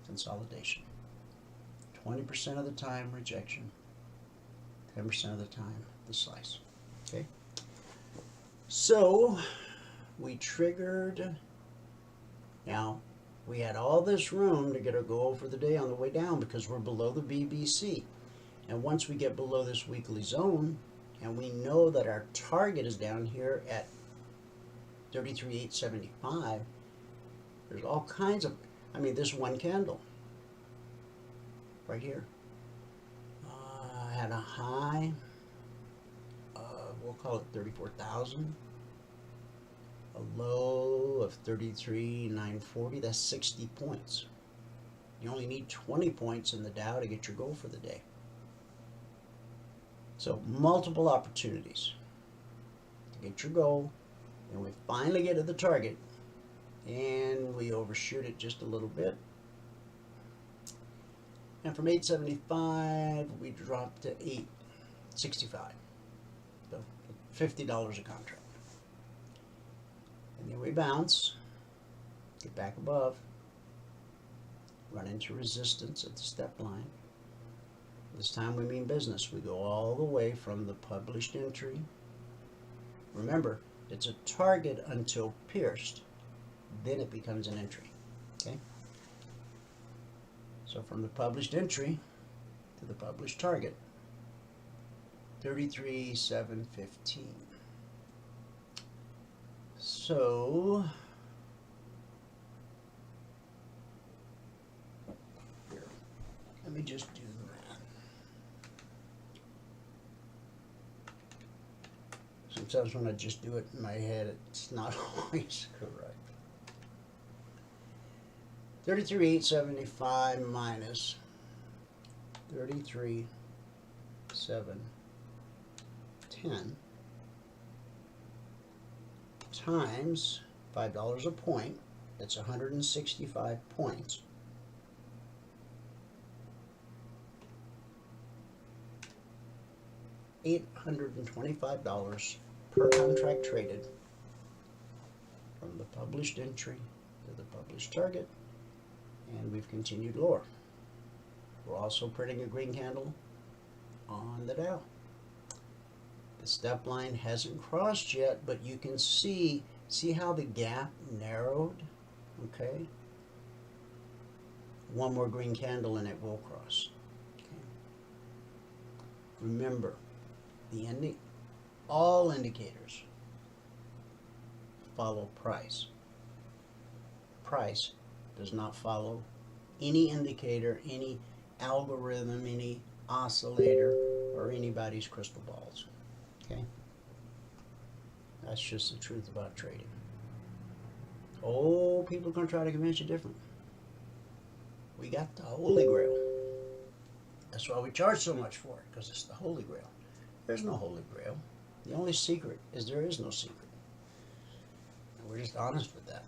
consolidation. 20% of the time, rejection. 10% of the time, the slice. Okay? So, we triggered. Now, we had all this room to get our goal for the day on the way down because we're below the BBC. And once we get below this weekly zone, and we know that our target is down here at 33,875, there's all kinds of, I mean, this one candle right here had a high of, we'll call it 34,000. A low of 33,940, that's 60 points. You only need 20 points in the Dow to get your goal for the day. So multiple opportunities to get your goal, and we finally get to the target, and we overshoot it just a little bit. And from 875, we dropped to 865, so $50 a contract. And then we bounce, get back above, run into resistance at the step line. This time we mean business. We go all the way from the published entry. Remember, it's a target until pierced. Then it becomes an entry. Okay? So from the published entry to the published target, 33,715. So, here, let me just do the math. Sometimes when I just do it in my head, it's not always correct. 33,875 minus 33,710 times $5 a point, that's 165 points. $825 per contract traded from the published entry to the published target, and we've continued lower. We're also printing a green candle on the Dow. The step line hasn't crossed yet, but you can see how the gap narrowed, okay? one more green candle and it will cross. Okay. Remember, all indicators follow price. Price does not follow any indicator, any algorithm, any oscillator, or anybody's crystal balls. Okay? That's just the truth about trading. Oh, people are going to try to convince you different. We got the Holy Grail. That's why we charge so much for it, because it's the Holy Grail. There's no Holy Grail. The only secret is there is no secret. And we're just honest with that.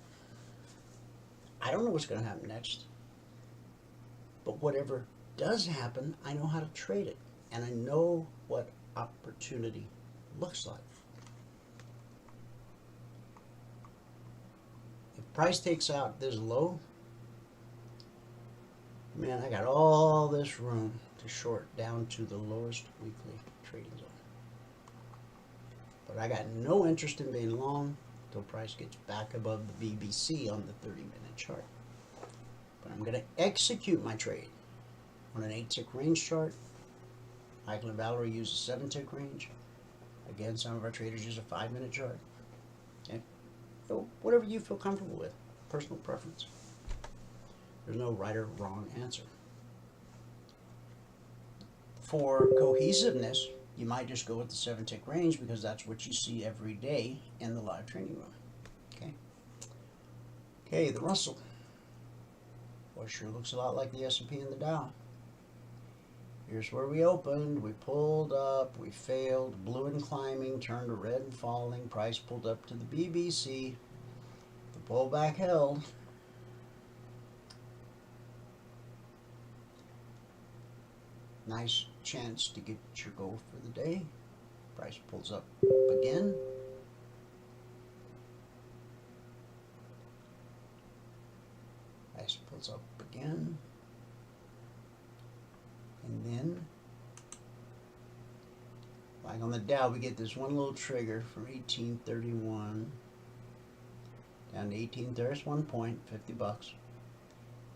I don't know what's going to happen next. But whatever does happen, I know how to trade it. And I know what opportunity looks like. If price takes out this low, man, I got all this room to short down to the lowest weekly trading zone. But I got no interest in being long until price gets back above the BBC on the 30-minute chart. But I'm going to execute my trade on an 8-tick range chart. Michael and Valerie use a 7-tick range. Again, some of our traders use a 5-minute chart. Okay? So whatever you feel comfortable with, personal preference. There's no right or wrong answer. For cohesiveness, you might just go with the 7-tick range because that's what you see every day in the live training room. Okay, the Russell. Well, it sure looks a lot like the S&P and the Dow. Here's where we opened. We pulled up. We failed. Blue and climbing. Turned to red and falling. Price pulled up to the BBC. The pullback held. Nice chance to get your goal for the day. Price pulls up again. Price pulls up again. And then, like on the Dow, we get this one little trigger from 1831 down to 1830, 1 point, $50.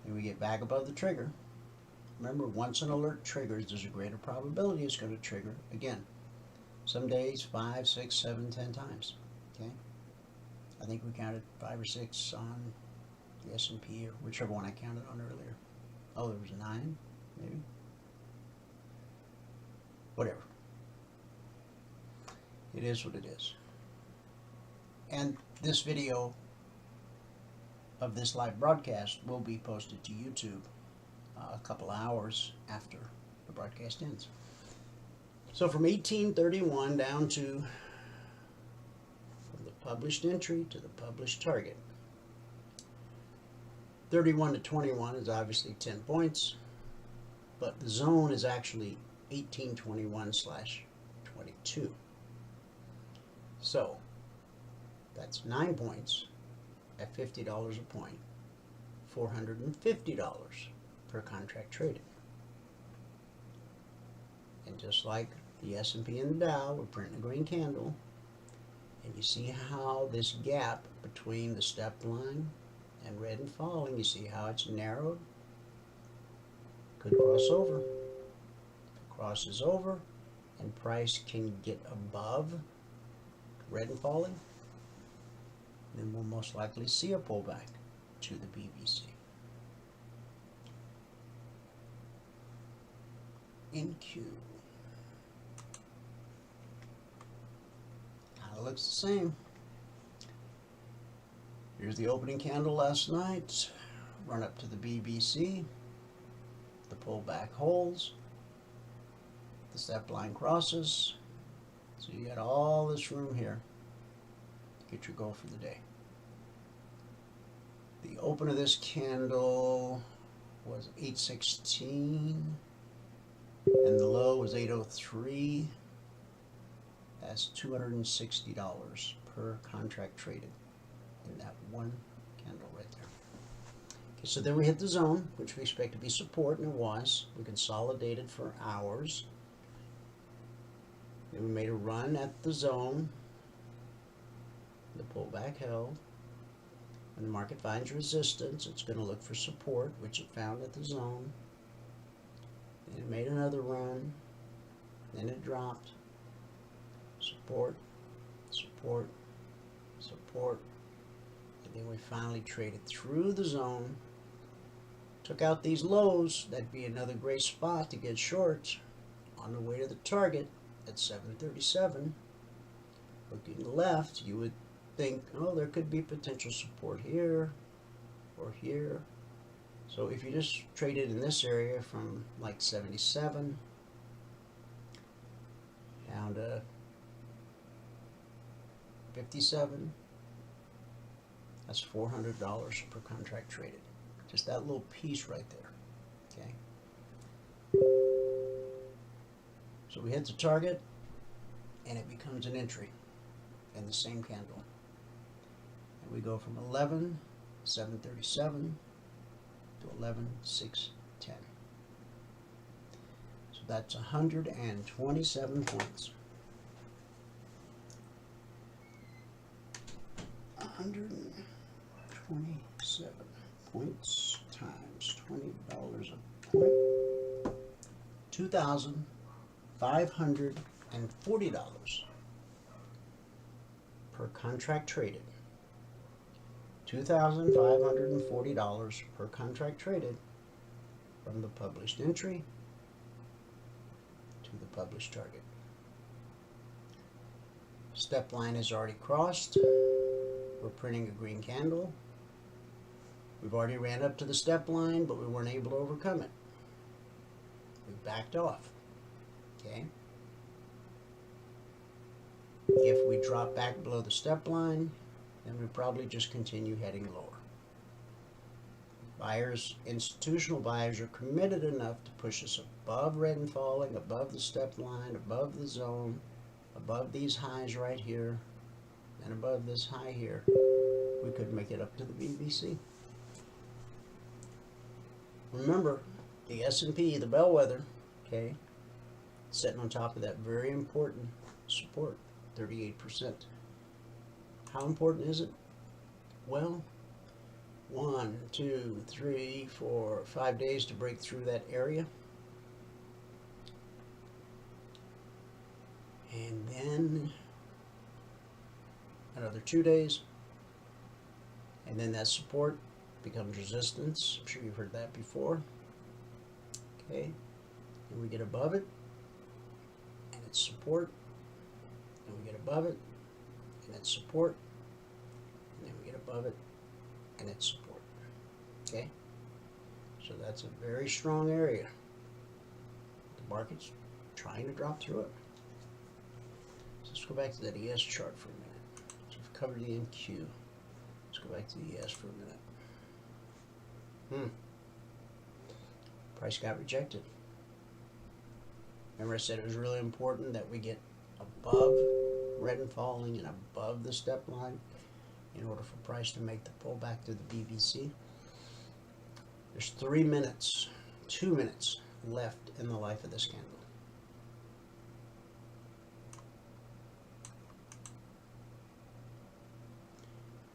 And we get back above the trigger. Remember, once an alert triggers, there's a greater probability it's going to trigger again. Some days 5, 6, 7, 10 times. Okay, I think we counted 5 or 6 on the S&P or whichever one I counted on earlier. Oh, there was 9, maybe. Whatever. It is what it is. And this video of this live broadcast will be posted to YouTube a couple hours after the broadcast ends. So from 1831 down to from the published entry to the published target. 31 to 21 is obviously 10 points, but the zone is actually 1821/22. So that's 9 points at $50 a point, $450 per contract traded. And just like the S&P and the Dow, we're printing a green candle, and you see how this gap between the step line and red and falling, you see how it's narrowed? Could cross over. If it crosses over and price can get above red and falling, then we'll most likely see a pullback to the BBC. In Q. Kind of looks the same. Here's the opening candle last night. Run up to the BBC. The pullback holds. The step line crosses. So you got all this room here to get your goal for the day. The open of this candle was 816. And the low was 803. That's $260 per contract traded in that one candle right there. Okay, so then we hit the zone, which we expect to be support, and it was. We consolidated for hours. Then we made a run at the zone. The pullback held. When the market finds resistance, it's going to look for support, which it found at the zone. Then it made another run. Then it dropped. Support, support, support. And then we finally traded through the zone. Took out these lows. That'd be another great spot to get shorts on the way to the target at 737. Looking left, you would think, oh, there could be potential support here or here. So if you just traded in this area from like 77 down to 57, that's $400 per contract traded. Just that little piece right there. Okay. So we hit the target and it becomes an entry in the same candle. And we go from 11,737 to 11,610. So that's 127 points. 127 points times $20 a point. $2,540 per contract traded. $2,540 per contract traded from the published entry to the published target. Step line is already crossed. We're printing a green candle. We've already ran up to the step line, but we weren't able to overcome it. We backed off. Okay. If we drop back below the step line, then we probably just continue heading lower. Buyers, institutional buyers, are committed enough to push us above red and falling, above the step line, above the zone, above these highs right here, and above this high here. We could make it up to the BBC. Remember, the S&P, the bellwether, okay, sitting on top of that very important support, 38%. How important is it? Well, 1, 2, 3, 4, 5 days to break through that area. And then another 2 days. And then that support becomes resistance. I'm sure you've heard that before. Okay. And we get above it. And it's support. And we get above it. And it's support. And then we get above it. And it's support. Okay. So that's a very strong area. The market's trying to drop through it. So let's go back to that ES chart for a minute. So we've covered the NQ. Let's go back to the ES for a minute. Price got rejected. Remember I said it was really important that we get above red and falling and above the step line in order for price to make the pullback to the BBC. There's 3 minutes, 2 minutes left in the life of this candle.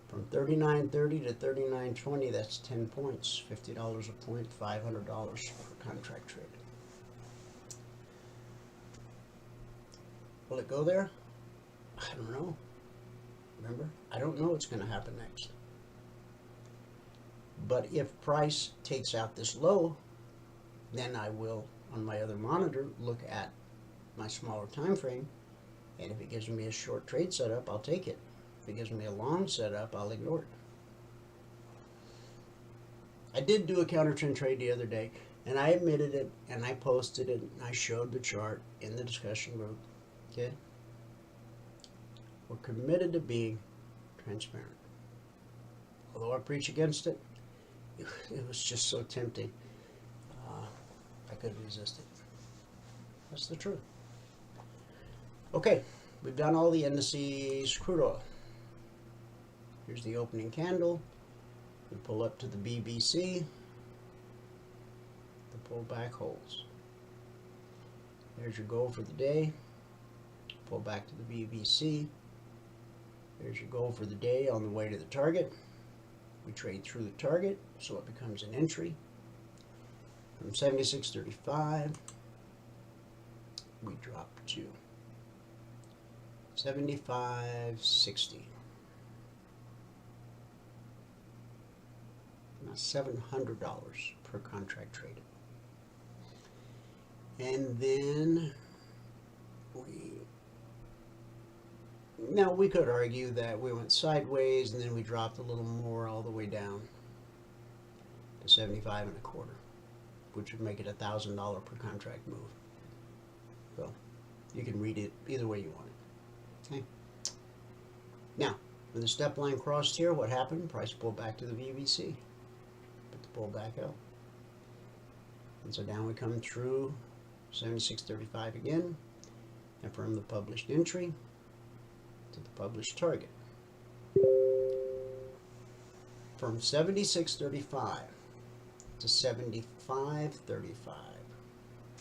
From 39.30 to 39.20, that's 10 points, $50 a point, $500 per contract traded. Will it go there? I don't know. Remember, I don't know what's going to happen next. But if price takes out this low, then I will, on my other monitor, look at my smaller time frame, and if it gives me a short trade setup, I'll take it. If it gives me a long setup, I'll ignore it. I did do a counter trend trade the other day, and I admitted it, and I posted it, and I showed the chart in the discussion group. Okay? We're committed to being transparent. Although I preach against it, it was just so tempting. I couldn't resist it. That's the truth. Okay, we've done all the indices. Crude oil. Here's the opening candle. We pull up to the BBC. The pullback holds. There's your goal for the day. Pull back to the BBC. There's your goal for the day on the way to the target. We trade through the target, so it becomes an entry. From 76.35, we drop to 75.60. Now $700 per contract traded. And then we could argue that we went sideways and then we dropped a little more all the way down to 75 and a quarter, which would make it $1,000 per contract move. So you can read it either way you want it. Okay. Now, when the step line crossed here, what happened? Price pulled back to the VBC. Put the pull back out. And so down we come through 76.35 again, and from the published entry to the published target. From 76.35 to 75.35,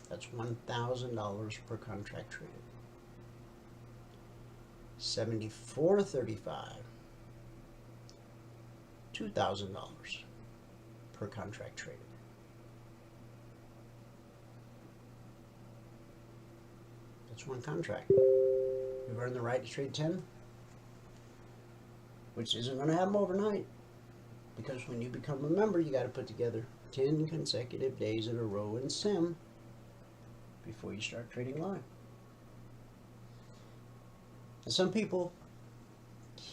that's $1,000 per contract traded. 74.35, $2,000 per contract traded. That's one contract. You've earned the right to trade 10, which isn't going to happen overnight, because when you become a member, you got to put together 10 consecutive days in a row in Sim before you start trading live. And some people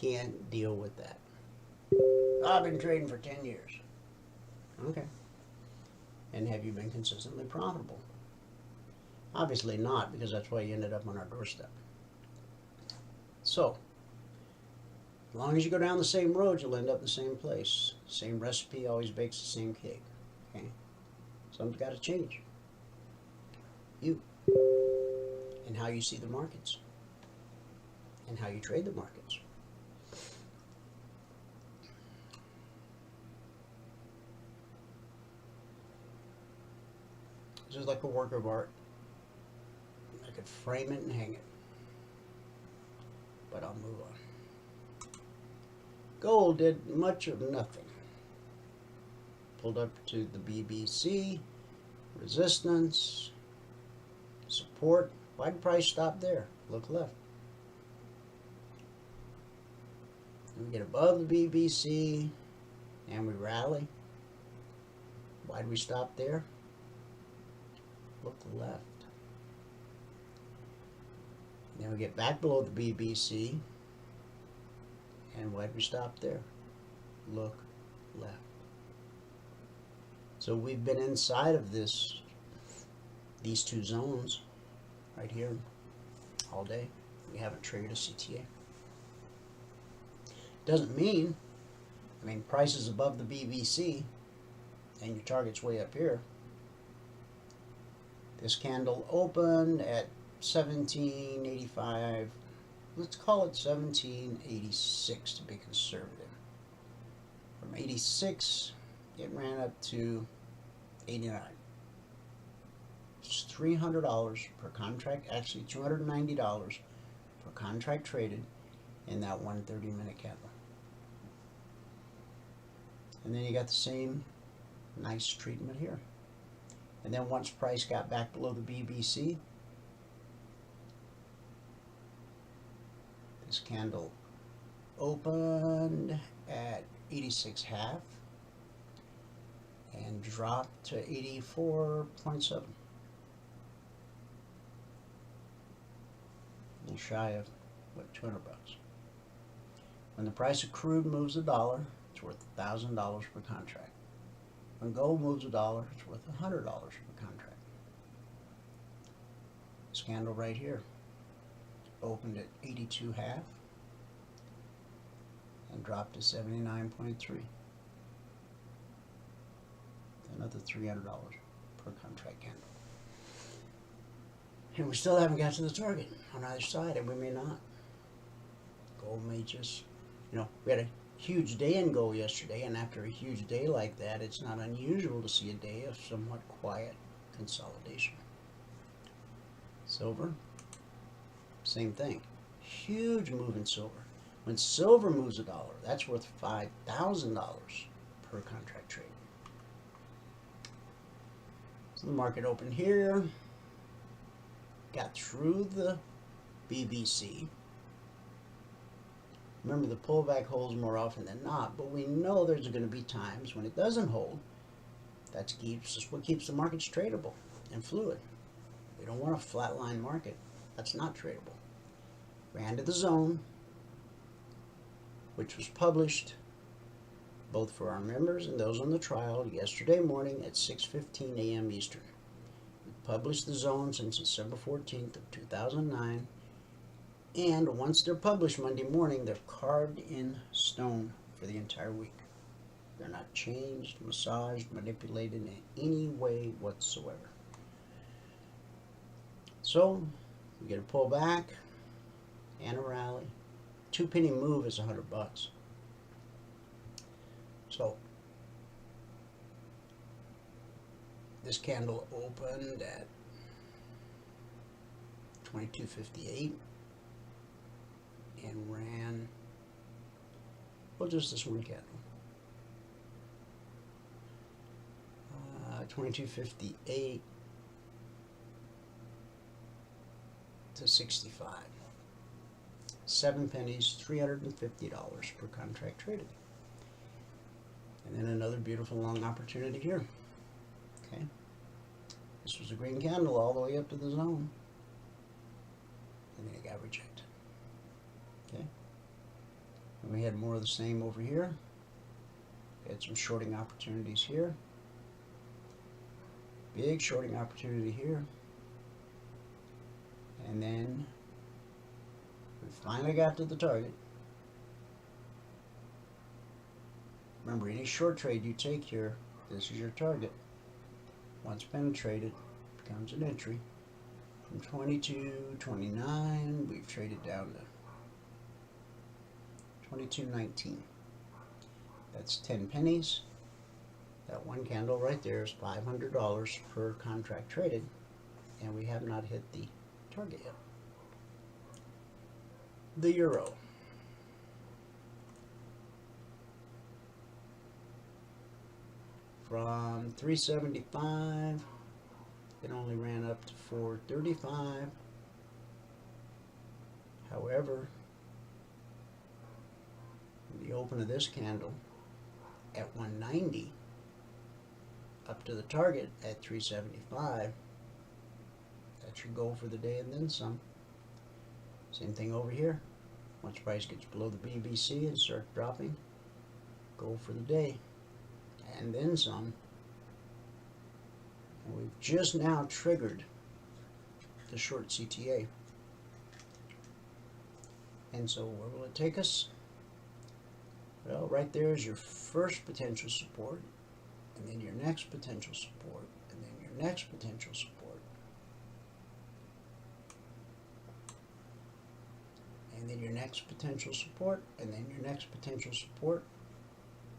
can't deal with that. I've been trading for 10 years. Okay. And have you been consistently profitable? Obviously not, because that's why you ended up on our doorstep. So, as long as you go down the same road, you'll end up in the same place. Same recipe always bakes the same cake. Okay? Something's got to change. You. And how you see the markets. And how you trade the markets. This is like a work of art. I could frame it and hang it. But I'll move on. Gold did much of nothing. Pulled up to the BBC, resistance, support. Why did price stop there? Look left. And we get above the BBC and we rally. Why did we stop there? Look left. Then we get back below the BBC, and why did we stop there? Look left. So we've been inside of these two zones right here all day. We haven't traded a CTA. Doesn't mean, price is above the BBC, and your target's way up here. This candle opened at 1785, let's call it 1786 to be conservative. From 86, it ran up to 89. It's $300 per contract, actually $290 per contract traded in that 130-minute candle. And then you got the same nice treatment here. And then once price got back below the BBC, this candle opened at 86.5 and dropped to 84.7. A little shy of, what, $200. When the price of crude moves $1, it's worth $1,000 per contract. When gold moves $1, it's worth $100 per contract. This candle right here opened at 82.5 and dropped to 79.3. Another $300 per contract candle. And we still haven't got to the target on either side, and we may not. Gold may just, we had a huge day in gold yesterday, and after a huge day like that, it's not unusual to see a day of somewhat quiet consolidation. Silver, same thing. Huge move in silver. When silver moves $1, that's worth $5,000 per contract trade. So the market opened here, got through the BBC. Remember, the pullback holds more often than not, but we know there's going to be times when it doesn't hold. That's what keeps the markets tradable and fluid. We don't want a flatline market. That's not tradable. Ran to the zone, which was published both for our members and those on the trial yesterday morning at 6:15 a.m. Eastern. We published the zone since December 14th of 2009, and once they're published Monday morning, they're carved in stone for the entire week. They're not changed, massaged, manipulated in any way whatsoever. So we get a pullback and a rally. 2-penny move is $100. So this candle opened at 22.58 and ran, well, just this one candle. 22.58 to 65. 7 pennies, $350 per contract traded. And then another beautiful long opportunity here. Okay. This was a green candle all the way up to the zone. And then it got rejected. Okay. And we had more of the same over here. We had some shorting opportunities here. Big shorting opportunity here. And then we finally got to the target. Remember, any short trade you take here, this is your target. Once penetrated, becomes an entry. From 22.29, we've traded down to 22.19. That's 10 pennies. That one candle right there is $500 per contract traded, and we have not hit the target yet. The euro. From 375, it only ran up to 435. However, the open of this candle at 190 up to the target at 375, that's your goal for the day and then some. Same thing over here. Once price gets below the BBC and starts dropping, goal for the day and then some. And we've just now triggered the short CTA. And so where will it take us? Well, right there is your first potential support, and then your next potential support, and then your next potential support. And then your next potential support, and then your next potential support,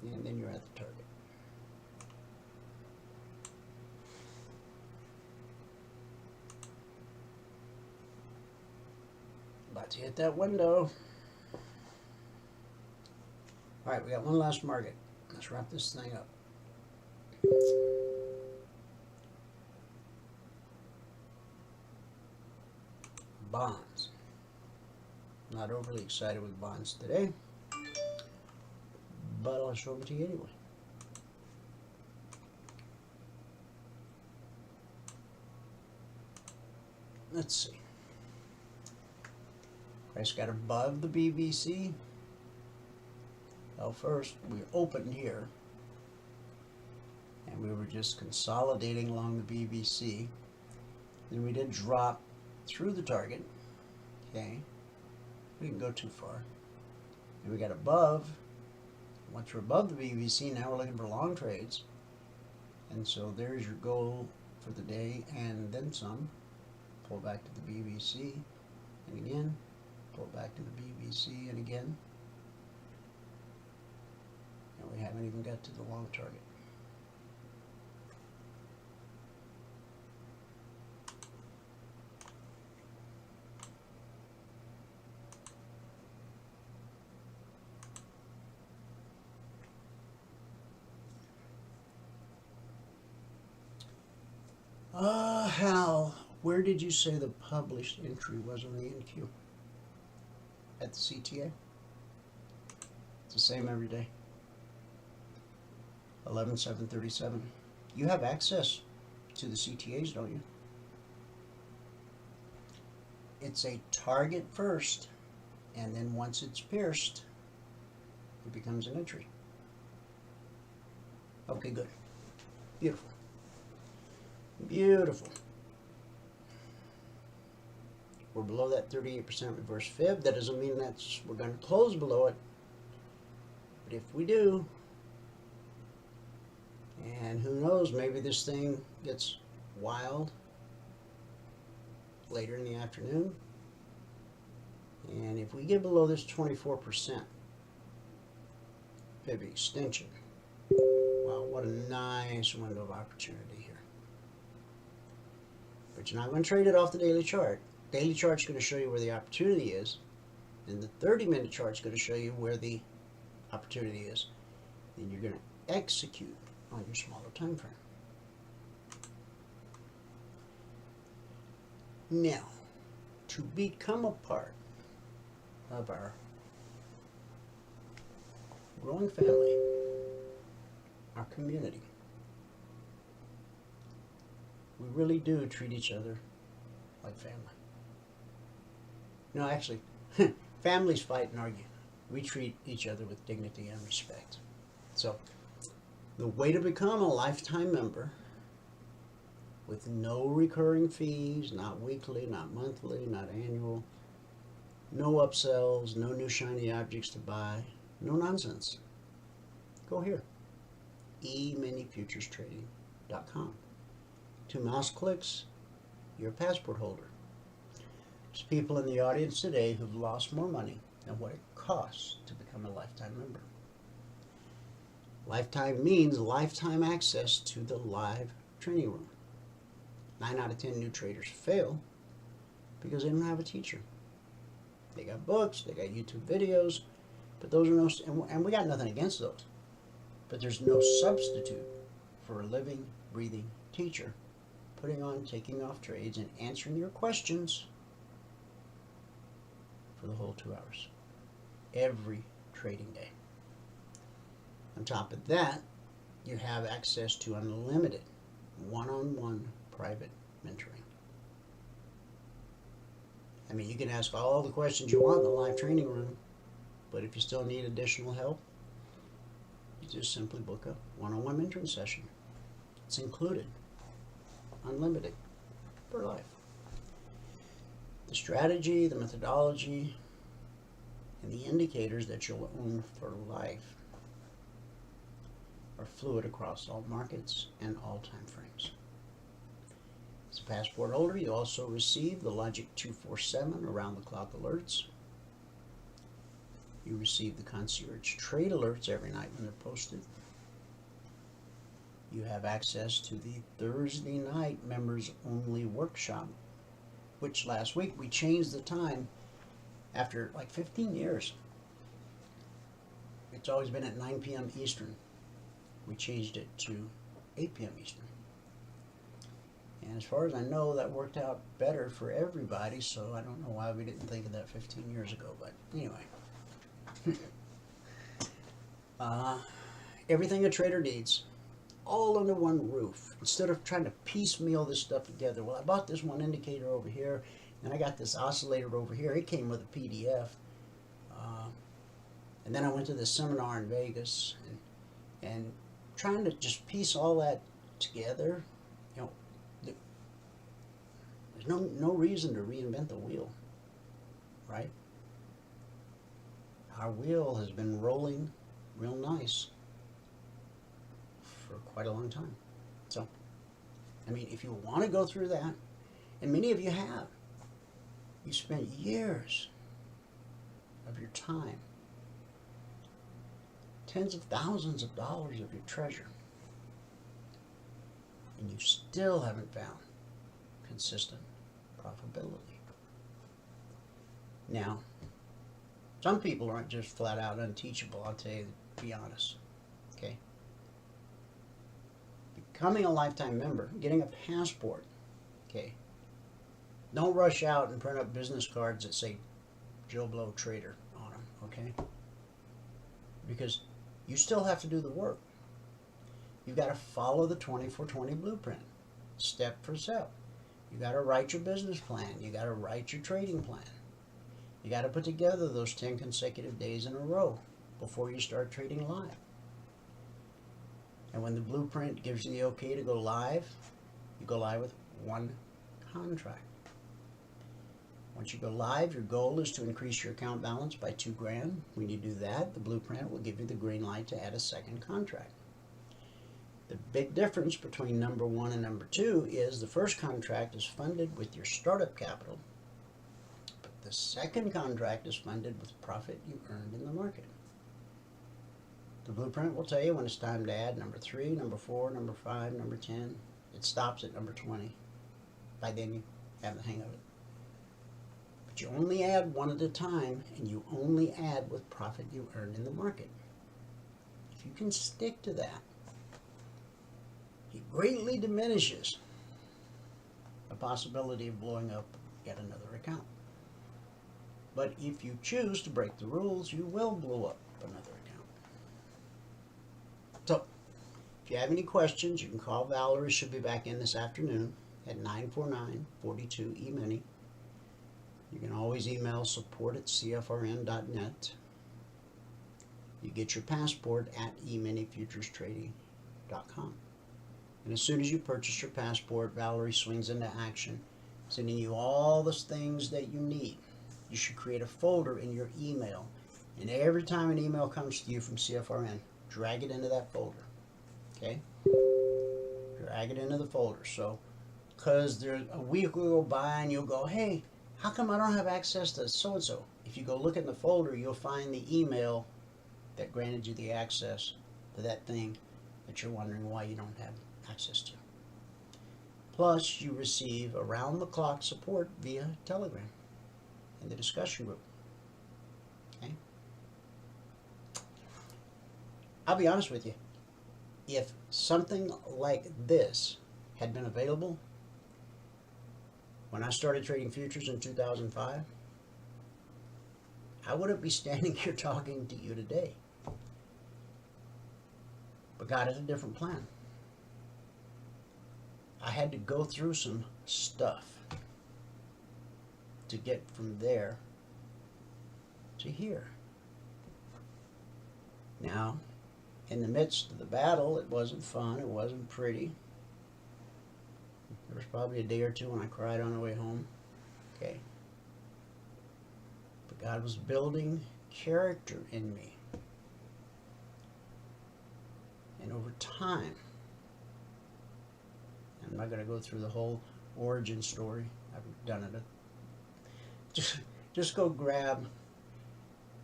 and then you're at the target. About to hit that window. All right, we got one last market. Let's wrap this thing up. Bonds. Not overly excited with bonds today, but I'll show them to you anyway. Let's see. Price got above the BBC. Well, first we opened here, and we were just consolidating along the BBC. Then we did drop through the target. Okay, we didn't go too far. And we got above. Once we're above the BBC, now we're looking for long trades. And so there's your goal for the day, and then some. Pull back to the BBC, and again. Pull back to the BBC, and again. And we haven't even got to the long target. Hal, where did you say the published entry was on the NQ? At the CTA? It's the same every day. 11/7/37. You have access to the CTAs, don't you? It's a target first, and then once it's pierced, it becomes an entry. Okay, good. Beautiful. Beautiful. We're below that 38% reverse fib. That doesn't mean we're going to close below it. But if we do, and who knows, maybe this thing gets wild later in the afternoon. And if we get below this 24% fib extension, wow, what a nice window of opportunity here. But you're not going to trade it off the daily chart. Daily chart's going to show you where the opportunity is, and the 30-minute chart's going to show you where the opportunity is. Then you're going to execute on your smaller time frame. Now, to become a part of our growing family, our community, we really do treat each other like family. No, actually, families fight and argue. We treat each other with dignity and respect. So, the way to become a lifetime member with no recurring fees, not weekly, not monthly, not annual, no upsells, no new shiny objects to buy, no nonsense. Go here, eminifuturestrading.com. 2 mouse clicks, you're a passport holder. There's people in the audience today who've lost more money than what it costs to become a lifetime member. Lifetime means lifetime access to the live training room. 9 out of 10 new traders fail because they don't have a teacher. They got books, they got YouTube videos, but those are no, and we got nothing against those, but there's no substitute for a living, breathing teacher putting on, taking off trades, and answering your questions for the whole 2 hours, every trading day. On top of that, you have access to unlimited one-on-one private mentoring. I mean, you can ask all the questions you want in the live training room, but if you still need additional help, you just simply book a one-on-one mentoring session. It's included, unlimited, for life. The strategy, the methodology, and the indicators that you'll own for life are fluid across all markets and all time frames. As a passport holder, you also receive the Logic 247 around-the-clock alerts. You receive the concierge trade alerts every night when they're posted. You have access to the Thursday night members-only workshop, which last week we changed the time after like 15 years. It's always been at 9 p.m. Eastern. We changed it to 8 p.m. Eastern. And as far as I know, that worked out better for everybody, so I don't know why we didn't think of that 15 years ago, but anyway. Everything a trader needs, all under one roof. Instead of trying to piecemeal this stuff together, well, I bought this one indicator over here, and I got this oscillator over here. It came with a PDF. And then I went to this seminar in Vegas, and trying to just piece all that together, you know, there's no reason to reinvent the wheel, right? Our wheel has been rolling real nice for quite a long time. So, I mean, if you want to go through that, and many of you have, you spent years of your time, tens of thousands of dollars of your treasure, and you still haven't found consistent profitability. Now, some people aren't just flat out unteachable, I'll tell you, to be honest, okay? Becoming a lifetime member, getting a passport, Okay. Don't rush out and print up business cards that say Joe Blow Trader on them, okay? Because you still have to do the work. You've got to follow the 24/20 blueprint, step for step. You got to write your business plan. You got to write your trading plan. You got to put together those 10 consecutive days in a row before you start trading live. And when the blueprint gives you the okay to go live, you go live with one contract. Once you go live, your goal is to increase your account balance by $2,000. When you do that, the blueprint will give you the green light to add a second contract. The big difference between number 1 and number 2 is the first contract is funded with your startup capital, but the second contract is funded with profit you earned in the market. The blueprint will tell you when it's time to add number 3, number 4, number 5, number 10. It stops at number 20. By then you have the hang of it. But you only add one at a time, and you only add with profit you earned in the market. If you can stick to that, it greatly diminishes the possibility of blowing up yet another account. But if you choose to break the rules, you will blow up another account. So, if you have any questions, you can call Valerie. She'll be back in this afternoon at 949-42 Emini. You can always email support@cfrn.net. You get your passport at eminifuturestrading.com. And as soon as you purchase your passport, Valerie swings into action, sending you all the things that you need. You should create a folder in your email. And every time an email comes to you from CFRN, drag it into that folder. Okay? Drag it into the folder. So, because there's a week will go by and you'll go, hey, how come I don't have access to so-and-so? If you go look in the folder, you'll find the email that granted you the access to that thing that you're wondering why you don't have access to. Plus, you receive around-the-clock support via Telegram in the discussion group. Okay? I'll be honest with you. If something like this had been available when I started trading futures in 2005, I wouldn't be standing here talking to you today. But God had a different plan. I had to go through some stuff to get from there to here. Now, in the midst of the battle, it wasn't fun, it wasn't pretty. There was probably a day or two when I cried on the way home. Okay. But God was building character in me. And over time, I'm not going to go through the whole origin story. I've done it. Just go grab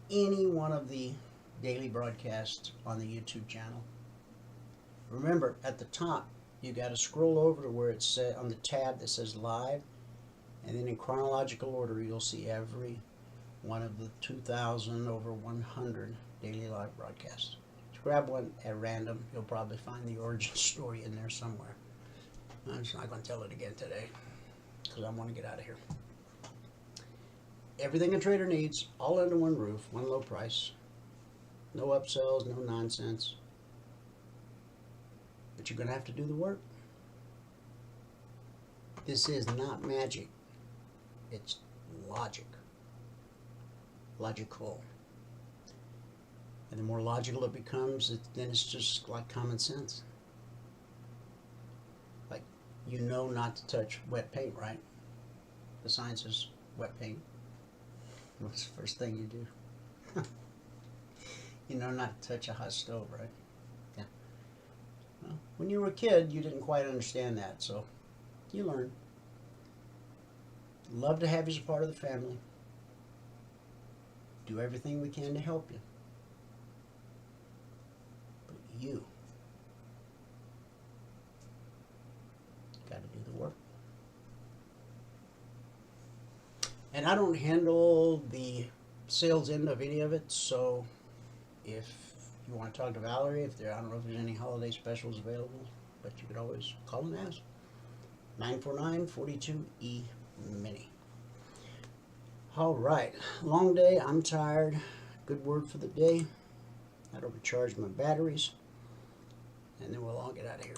any one of the daily broadcasts on the YouTube channel. Remember, at the top, you got to scroll over to where it says on the tab that says live, and then in chronological order you'll see every one of the 2,000 over 100 daily live broadcasts. Just grab one at random. You'll probably find the origin story in there somewhere. I'm just not going to tell it again today because I want to get out of here. Everything a trader needs, all under one roof, one low price. No upsells, no nonsense. But you're going to have to do the work. This is not magic. It's logic. Logical. And the more logical it becomes, then it's just like common sense. Like, you know not to touch wet paint, right? The sign says wet paint. What's the first thing you do? You know not to touch a hot stove, right? Yeah. Well, when you were a kid, you didn't quite understand that, so you learn. Love to have you as a part of the family. Do everything we can to help you. But you got to do the work. And I don't handle the sales end of any of it, so if you want to talk to Valerie, I don't know if there's any holiday specials available, but you could always call and ask. 949-42E Mini. All right, long day, I'm tired. Good word for the day. I'd overcharge my batteries, and then we'll all get out of here.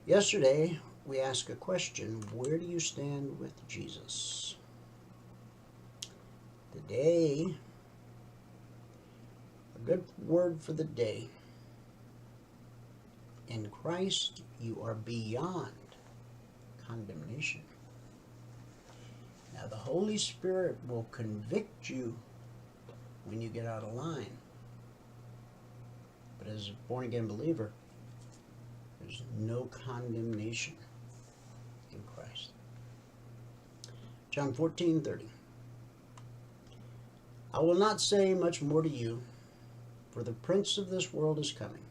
Yesterday, we asked a question: where do you stand with Jesus? Today, a good word for the day: in Christ, you are beyond condemnation. Now, the Holy Spirit will convict you when you get out of line. But as a born-again believer, there's no condemnation in Christ. John 14:30. I will not say much more to you, for the prince of this world is coming.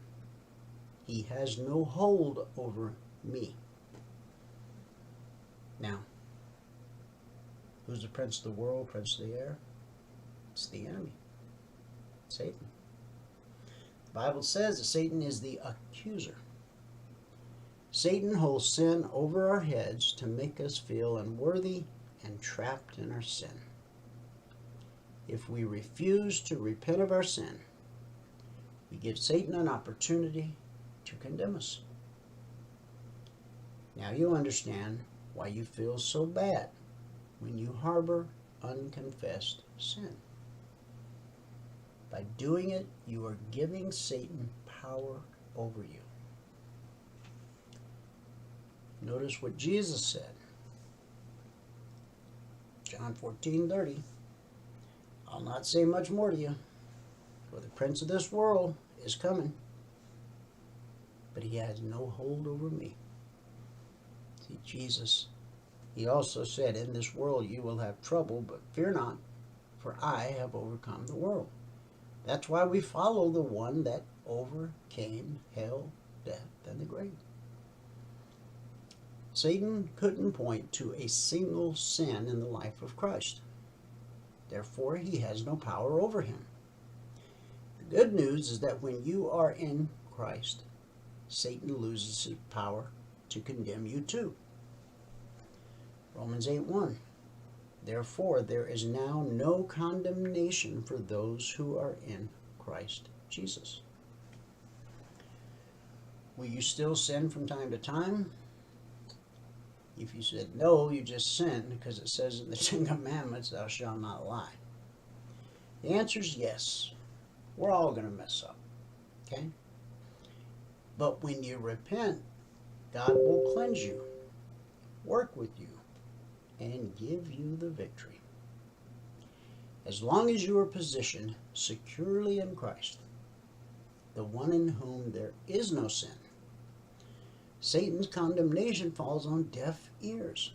He has no hold over me. Now, who's the prince of the world, prince of the air? It's the enemy, Satan. The Bible says that Satan is the accuser. Satan holds sin over our heads to make us feel unworthy and trapped in our sin. If we refuse to repent of our sin, we give Satan an opportunity to condemn us. Now you understand why you feel so bad when you harbor unconfessed sin. By doing it, you are giving Satan power over you. Notice what Jesus said. John 14:30. I'll not say much more to you, for the prince of this world is coming, but he has no hold over me. See, Jesus, he also said, in this world you will have trouble, but fear not, for I have overcome the world. That's why we follow the one that overcame hell, death, and the grave. Satan couldn't point to a single sin in the life of Christ. Therefore, he has no power over him. The good news is that when you are in Christ, Satan loses his power to condemn you too. Romans 8:1. Therefore, there is now no condemnation for those who are in Christ Jesus. Will you still sin from time to time? If you said no, you just sinned because it says in the Ten Commandments, thou shalt not lie. The answer is yes. We're all going to mess up. Okay? But when you repent, God will cleanse you, work with you, and give you the victory. As long as you are positioned securely in Christ, the one in whom there is no sin, Satan's condemnation falls on deaf ears,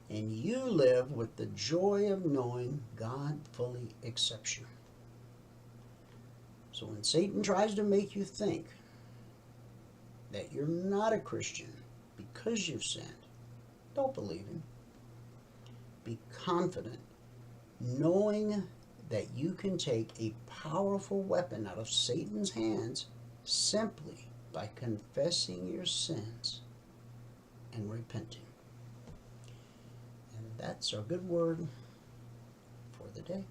and you live with the joy of knowing God fully accepts you. So when Satan tries to make you think that you're not a Christian because you've sinned, don't believe him. Be confident, knowing that you can take a powerful weapon out of Satan's hands simply by confessing your sins and repenting. And that's our good word for the day.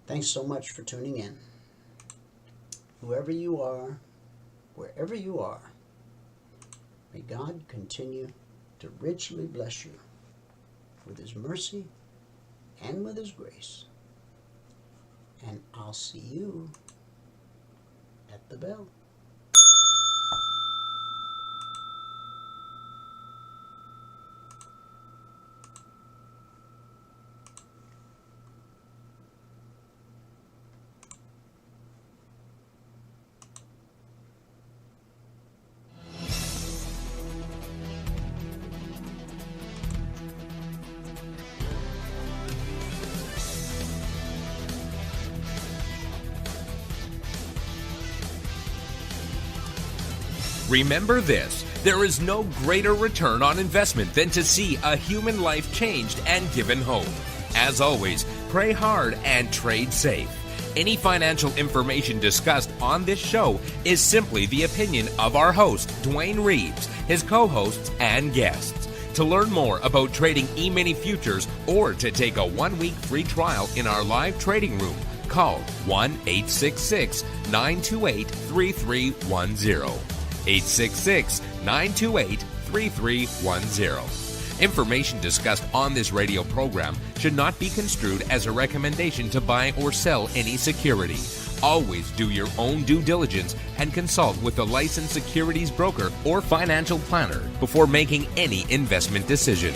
Thanks so much for tuning in. Whoever you are, wherever you are, may God continue to richly bless you with his mercy and with his grace. And I'll see you at the bell. Remember this, there is no greater return on investment than to see a human life changed and given hope. As always, pray hard and trade safe. Any financial information discussed on this show is simply the opinion of our host, Dwayne Reeves, his co-hosts, and guests. To learn more about trading E-mini futures or to take a 1-week free trial in our live trading room, call 1-866-928-3310. 866-928-3310. Information discussed on this radio program should not be construed as a recommendation to buy or sell any security. Always do your own due diligence and consult with a licensed securities broker or financial planner before making any investment decision.